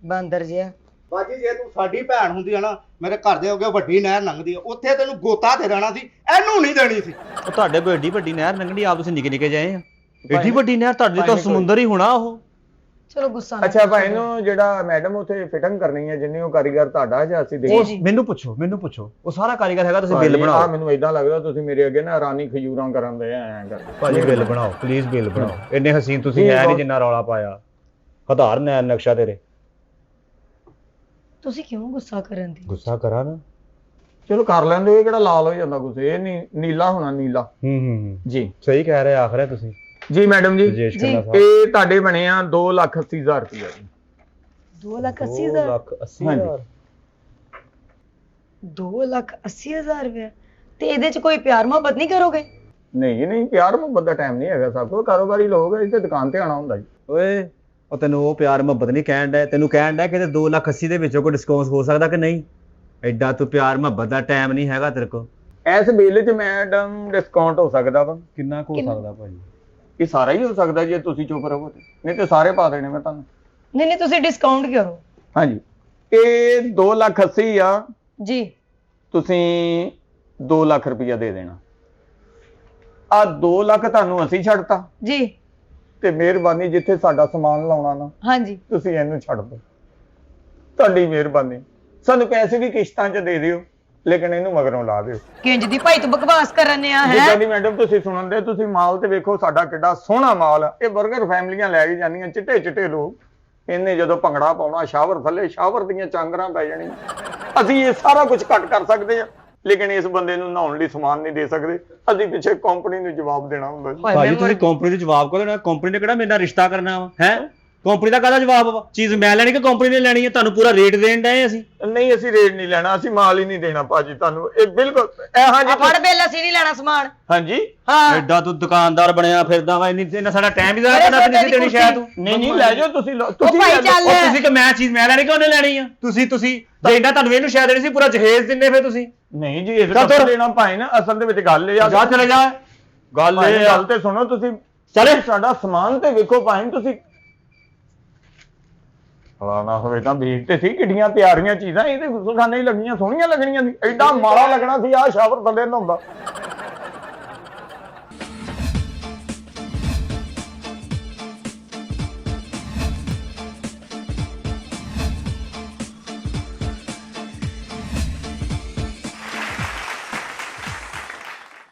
S4: ਬਾਂਦਰ ਜਿਹਾ।
S5: ਬਾਜੀ ਜੇ ਤੂੰ ਸਾਡੀ ਭੈਣ ਹੁੰਦੀ ਆ ਨਾ, ਮੇਰੇ ਘਰ ਦੇ ਅੱਗੇ ਵੱਡੀ ਨਹਿਰ ਲੰਘਦੀ ਆ, ਉੱਥੇ ਤੈਨੂੰ ਗੋਤਾ ਦੇ ਦੇਣਾ ਸੀ, ਇਹਨੂੰ ਨਹੀਂ ਦੇਣੀ ਸੀ।
S3: ਉਹ ਤੁਹਾਡੇ ਕੋਲ ਏਡੀ ਵੱਡੀ ਨਹਿਰ ਲੰਘਣੀ, ਆਪ ਤੁਸੀਂ ਨਿੱਕੇ ਨਿੱਕੇ ਜਾਏ ਆ। ਏਡੀ ਵੱਡੀ ਨਹਿਰ ਤੁਹਾਡੇ ਲਈ ਤਾਂ ਸਮੁੰਦਰ ਹੀ ਹੋਣਾ ਉਹ।
S4: ਚਲੋ ਗੁੱਸਾ ਨਾ
S1: ਅੱਛਾ ਭਾਈ ਨੂੰ ਜਿਹੜਾ ਮੈਡਮ ਉਥੇ ਫਿਟਿੰਗ ਕਰਨੀ ਹੈ ਜਿੰਨੇ ਉਹ ਕਾਰੀਗਰ ਤੁਹਾਡਾ ਜਾਂ ਅਸੀਂ ਦੇ
S3: ਮੈਨੂੰ ਪੁੱਛੋ ਉਹ ਸਾਰਾ ਕਾਰੀਗਰ ਹੈਗਾ, ਤੁਸੀਂ ਬਿੱਲ ਬਣਾਓ।
S1: ਮੈਨੂੰ ਇਦਾਂ ਲੱਗਦਾ ਤੁਸੀਂ ਮੇਰੇ ਅੱਗੇ ਨਾ ਰਾਨੀ ਖਜੂਰਾਂ ਕਰਨ ਦੇ ਐਂ ਕਰ।
S3: ਭਾਜੀ ਬਿੱਲ ਬਣਾਓ ਪਲੀਜ਼, ਬਿੱਲ ਬਣਾਓ। ਇੰਨੇ ਹਸੀਨ ਤੁਸੀਂ ਹੈ ਨਹੀਂ ਜਿੰਨਾ ਰੌਲਾ ਪਾਇਆ। ਹਜ਼ਾਰ ਨੈਣ ਨਕਸ਼ਾ ਤੇਰੇ।
S4: ਤੁਸੀਂ ਕਿਉਂ ਗੁੱਸਾ ਕਰਨ ਦੀ?
S3: ਗੁੱਸਾ ਕਰਾਂ ਨਾ।
S1: ਚਲੋ ਕਰ ਲੈਂਦੇ, ਇਹ ਕਿਹੜਾ ਲਾਲ ਹੋ ਜਾਂਦਾ ਗੁੱਸੇ, ਇਹ ਨਹੀਂ ਨੀਲਾ ਹੋਣਾ, ਨੀਲਾ। ਜੀ
S3: ਸਹੀ ਕਹਿ ਰਹੇ ਆਖ ਰਹੇ ਤੁਸੀਂ
S1: ਜੀ ਮੈਡਮ ਜੀ।
S3: ਰਜੇਸ਼ ਖੰਨਾ ਸਾਹਿਬ।
S1: ਇਹ ਤੁਹਾਡੇ ਬਣੇ ਆ 2,80,000 ਰੁਪਇਆ ਜੀ।
S4: 2,80,000?
S3: 2,80,000
S4: 2,80,000 ਰੁਪਏ? ਤੇ ਇਹਦੇ ਚ ਕੋਈ ਪਿਆਰ ਮੁਹੱਬਤ ਨਹੀਂ ਕਰੋਗੇ?
S1: ਨਹੀਂ ਨਹੀਂ, ਪਿਆਰ ਮੁਹੱਬਤ ਦਾ ਟਾਈਮ ਨਹੀਂ ਹੈਗਾ, ਸਭ ਕੋਲ ਕਾਰੋਬਾਰੀ ਲੋਕ ਹੈ, ਇੱਥੇ ਦੁਕਾਨ ਤੇ ਆਣਾ ਹੁੰਦਾ ਜੀ।
S3: ਓਏ ਉਹ ਤੈਨੂੰ ਉਹ ਪਿਆਰ ਮੁਹੱਬਤ ਨਹੀਂ ਕਹਿਣ ਡਿਆ, ਤੈਨੂੰ ਕਹਿਣ ਡਿਆ ਕਿ 2,80,000 ਦੇ ਵਿੱਚੋਂ ਕੋਈ ਡਿਸਕਾਊਂਟ ਹੋ ਸਕਦਾ ਕਿ ਨਹੀਂ? ਐਡਾ ਤੂੰ ਪਿਆਰ ਮੁਹੱਬਤ ਦਾ ਟਾਈਮ ਨਹੀਂ ਹੈਗਾ ਤੇਰੇ ਕੋਲ।
S1: ਇਸ ਬਿੱਲ 'ਚ ਮੈਡਮ ਡਿਸਕਾਊਂਟ ਹੋ ਸਕਦਾ ਵਾ।
S3: ਕਿੰਨਾ ਕੁ ਹੋ ਸਕਦਾ ਭਾਜੀ?
S1: ਇਹ ਸਾਰਾ ਹੀ ਹੋ ਸਕਦਾ ਜੇ ਤੁਸੀਂ ਚੁੱਪ ਰਹੋ ਤੇ, ਨਹੀਂ ਤੇ ਸਾਰੇ ਪਾ ਦੇਣੇ ਮੈਂ ਤੁਹਾਨੂੰ।
S4: ਨਹੀਂ ਨਹੀਂ, ਤੁਸੀਂ ਡਿਸਕਾਊਂਟ ਕਰੋ।
S1: ਹਾਂਜੀ ਇਹ 2,80,000 ਆ,
S4: ਜੀ
S1: ਤੁਸੀਂ 2 ਲੱਖ ਰੁਪਇਆ ਦੇ ਦੇਣਾ। ਆ 2 ਲੱਖ ਤੁਹਾਨੂੰ ਅਸੀਂ ਛੱਡਤਾ
S4: ਜੀ।
S1: ਤੇ ਮਿਹਰਬਾਨੀ ਜਿੱਥੇ ਸਾਡਾ ਸਮਾਨ ਲਾਉਣਾ ਨਾ
S4: ਹਾਂਜੀ
S1: ਤੁਸੀਂ ਇਹਨੂੰ ਛੱਡ ਦਿਓ, ਤੁਹਾਡੀ ਮਿਹਰਬਾਨੀ। ਸਾਨੂੰ ਪੈਸੇ ਵੀ ਕਿਸ਼ਤਾਂ 'ਚ ਦੇ ਦਿਓ, ਲੇਕਿਨ ਇਹਨੂੰ ਮਗਰੋਂ ਲਾ ਦਿਓ।
S4: ਕਿੰਜ ਦੀ ਭਾਈ ਤੂੰ ਬਕਵਾਸ ਕਰਨ ਆ ਹੈ?
S1: ਜਿੱਦਾਂ ਦੀ ਮੈਡਮ ਤੁਸੀਂ ਸੁਣਨ ਦੇ, ਤੁਸੀਂ ਮਾਲ ਤੇ ਵੇਖੋ ਸਾਡਾ ਕਿੱਡਾ ਸੋਹਣਾ ਮਾਲ ਆ। ਇਹ 버ਗਰ ਫੈਮਲੀਆਂ ਲੈ ਕੇ ਜਾਂਦੀਆਂ, ਚਿੱਟੇ ਚਿੱਟੇ ਲੋਕ। ਇਹਨੇ ਜਦੋਂ ਭੰਗੜਾ ਪਾਉਣਾ, ਸ਼ਾਵਰ ਥੱਲੇ ਸ਼ਾਵਰ ਦੀਆਂ ਚਾਂਗਰਾਂ ਪੈ ਜਾਣੀਆਂ। ਅਸੀਂ ਇਹ ਸਾਰਾ ਕੁਝ ਕੱਟ ਕਰ ਸਕਦੇ ਆ, ਲੇਕਿਨ ਇਸ ਬੰਦੇ ਨੂੰ ਨਹਾਉਣ ਲਈ ਸਮਾਨ ਨਹੀਂ ਦੇ ਸਕਦੇ। ਅਸੀਂ ਪਿੱਛੇ ਕੰਪਨੀ ਨੂੰ ਜਵਾਬ ਦੇਣਾ ਹੁੰਦਾ ਜੀ।
S3: ਭਾਜੀ ਤੁਸੀਂ ਕੰਪਨੀ ਦੇ ਜਵਾਬ ਕੋ ਦੇਣਾ? ਕੰਪਨੀ ਨੇ ਕਿਹੜਾ ਮੇਰੇ ਨਾਲ ਰਿਸ਼ਤਾ ਕਰਨਾ ਵਾ? ਹੈ ਕੰਪਨੀ ਦਾ ਕਾਹਦਾ ਜਵਾਬ ਵਾ? ਚੀਜ਼ ਮੈਂ ਲੈਣੀ ਕਿ ਕੰਪਨੀ ਨੇ ਲੈਣੀ ਹੈ? ਤੁਹਾਨੂੰ ਪੂਰਾ ਰੇਟ ਦੇਣ ਡਏ ਅਸੀਂ।
S1: ਨਹੀਂ ਅਸੀਂ ਰੇਟ ਨਹੀਂ ਲੈਣਾ, ਅਸੀਂ ਮਾਲ ਹੀ ਨਹੀਂ ਦੇਣਾ ਭਾਜੀ ਤੁਹਾਨੂੰ। ਇਹ ਬਿਲਕੁਲ ਹਾਂਜੀ
S4: ਫੜ ਬਿੱਲ, ਅਸੀਂ ਨਹੀਂ ਲੈਣਾ ਸਮਾਨ।
S1: ਹਾਂਜੀ
S4: ਹਾਂ
S3: ਐਡਾ ਤੂੰ ਦੁਕਾਨਦਾਰ ਬਣਿਆ ਫਿਰਦਾ ਵਾ, ਇੰਨਾ ਸਾਡਾ ਟਾਈਮ ਹੀ ਜ਼ਾਇਆ ਕਰਨਾ ਨਹੀਂ ਸੀ ਦੇਣੀ ਸ਼ਾਇਦ ਤੂੰ।
S1: ਨਹੀਂ ਲੈ ਜਾਓ ਤੁਸੀਂ
S4: ਭਾਈ
S1: ਲੈ
S4: ਚੱਲ।
S1: ਲਓ।
S3: ਤੁਸੀਂ ਕਿ ਮੈਂ ਚੀਜ਼ ਮੈਂ ਲੈਣੀ ਕਿ ਉਹਨੇ ਲੈਣੀ ਆ? ਤੁਸੀਂ ਜੇ ਇੰਨਾ ਤੁਹਾਨੂੰ ਇਹਨੂੰ ਸ਼ਾਇਦ ਦੇਣੀ ਸੀ, ਪੂਰਾ ਜਹੇਜ਼ ਦਿੰਦੇ ਫਿਰ ਤੁਸੀਂ।
S1: ਨਹੀਂ ਜੀ ਇਸ ਕੱਪੜੇ ਲੈਣਾ ਭਾਈ ਨਾ, ਅਸਲ ਦੇ ਵਿੱਚ ਗੱਲ ਇਹ ਆ।
S3: ਜਾ ਚਲੇ ਜਾ। ਗੱਲ ਇਹ
S1: ਗੱਲ ਤੇ ਸੁਣੋ ਤੁਸੀਂ।
S3: ਚਲੇ
S1: ਸਾਡਾ ਸਮਾਨ ਤੇ ਵੇਖੋ ਭਾਈ ਤੁਸੀਂ। ਫਲਾਣਾ ਹੋਵੇ ਤਾਂ ਵੇਖ ਤੇ ਸੀ ਕਿੱਡੀਆਂ ਪਿਆਰੀਆਂ ਚੀਜ਼ਾਂ, ਇਹ ਤੇ ਸਾਨੂੰ ਹੀ ਲੱਗੀਆਂ ਸੋਹਣੀਆਂ ਲੱਗਣੀਆਂ ਸੀ। ਐਡਾ ਮਾੜਾ ਲੱਗਣਾ ਸੀ ਆਹ ਸ਼ਾਵਰ ਥੱਲੇ ਨਹਾਉਂਦਾ।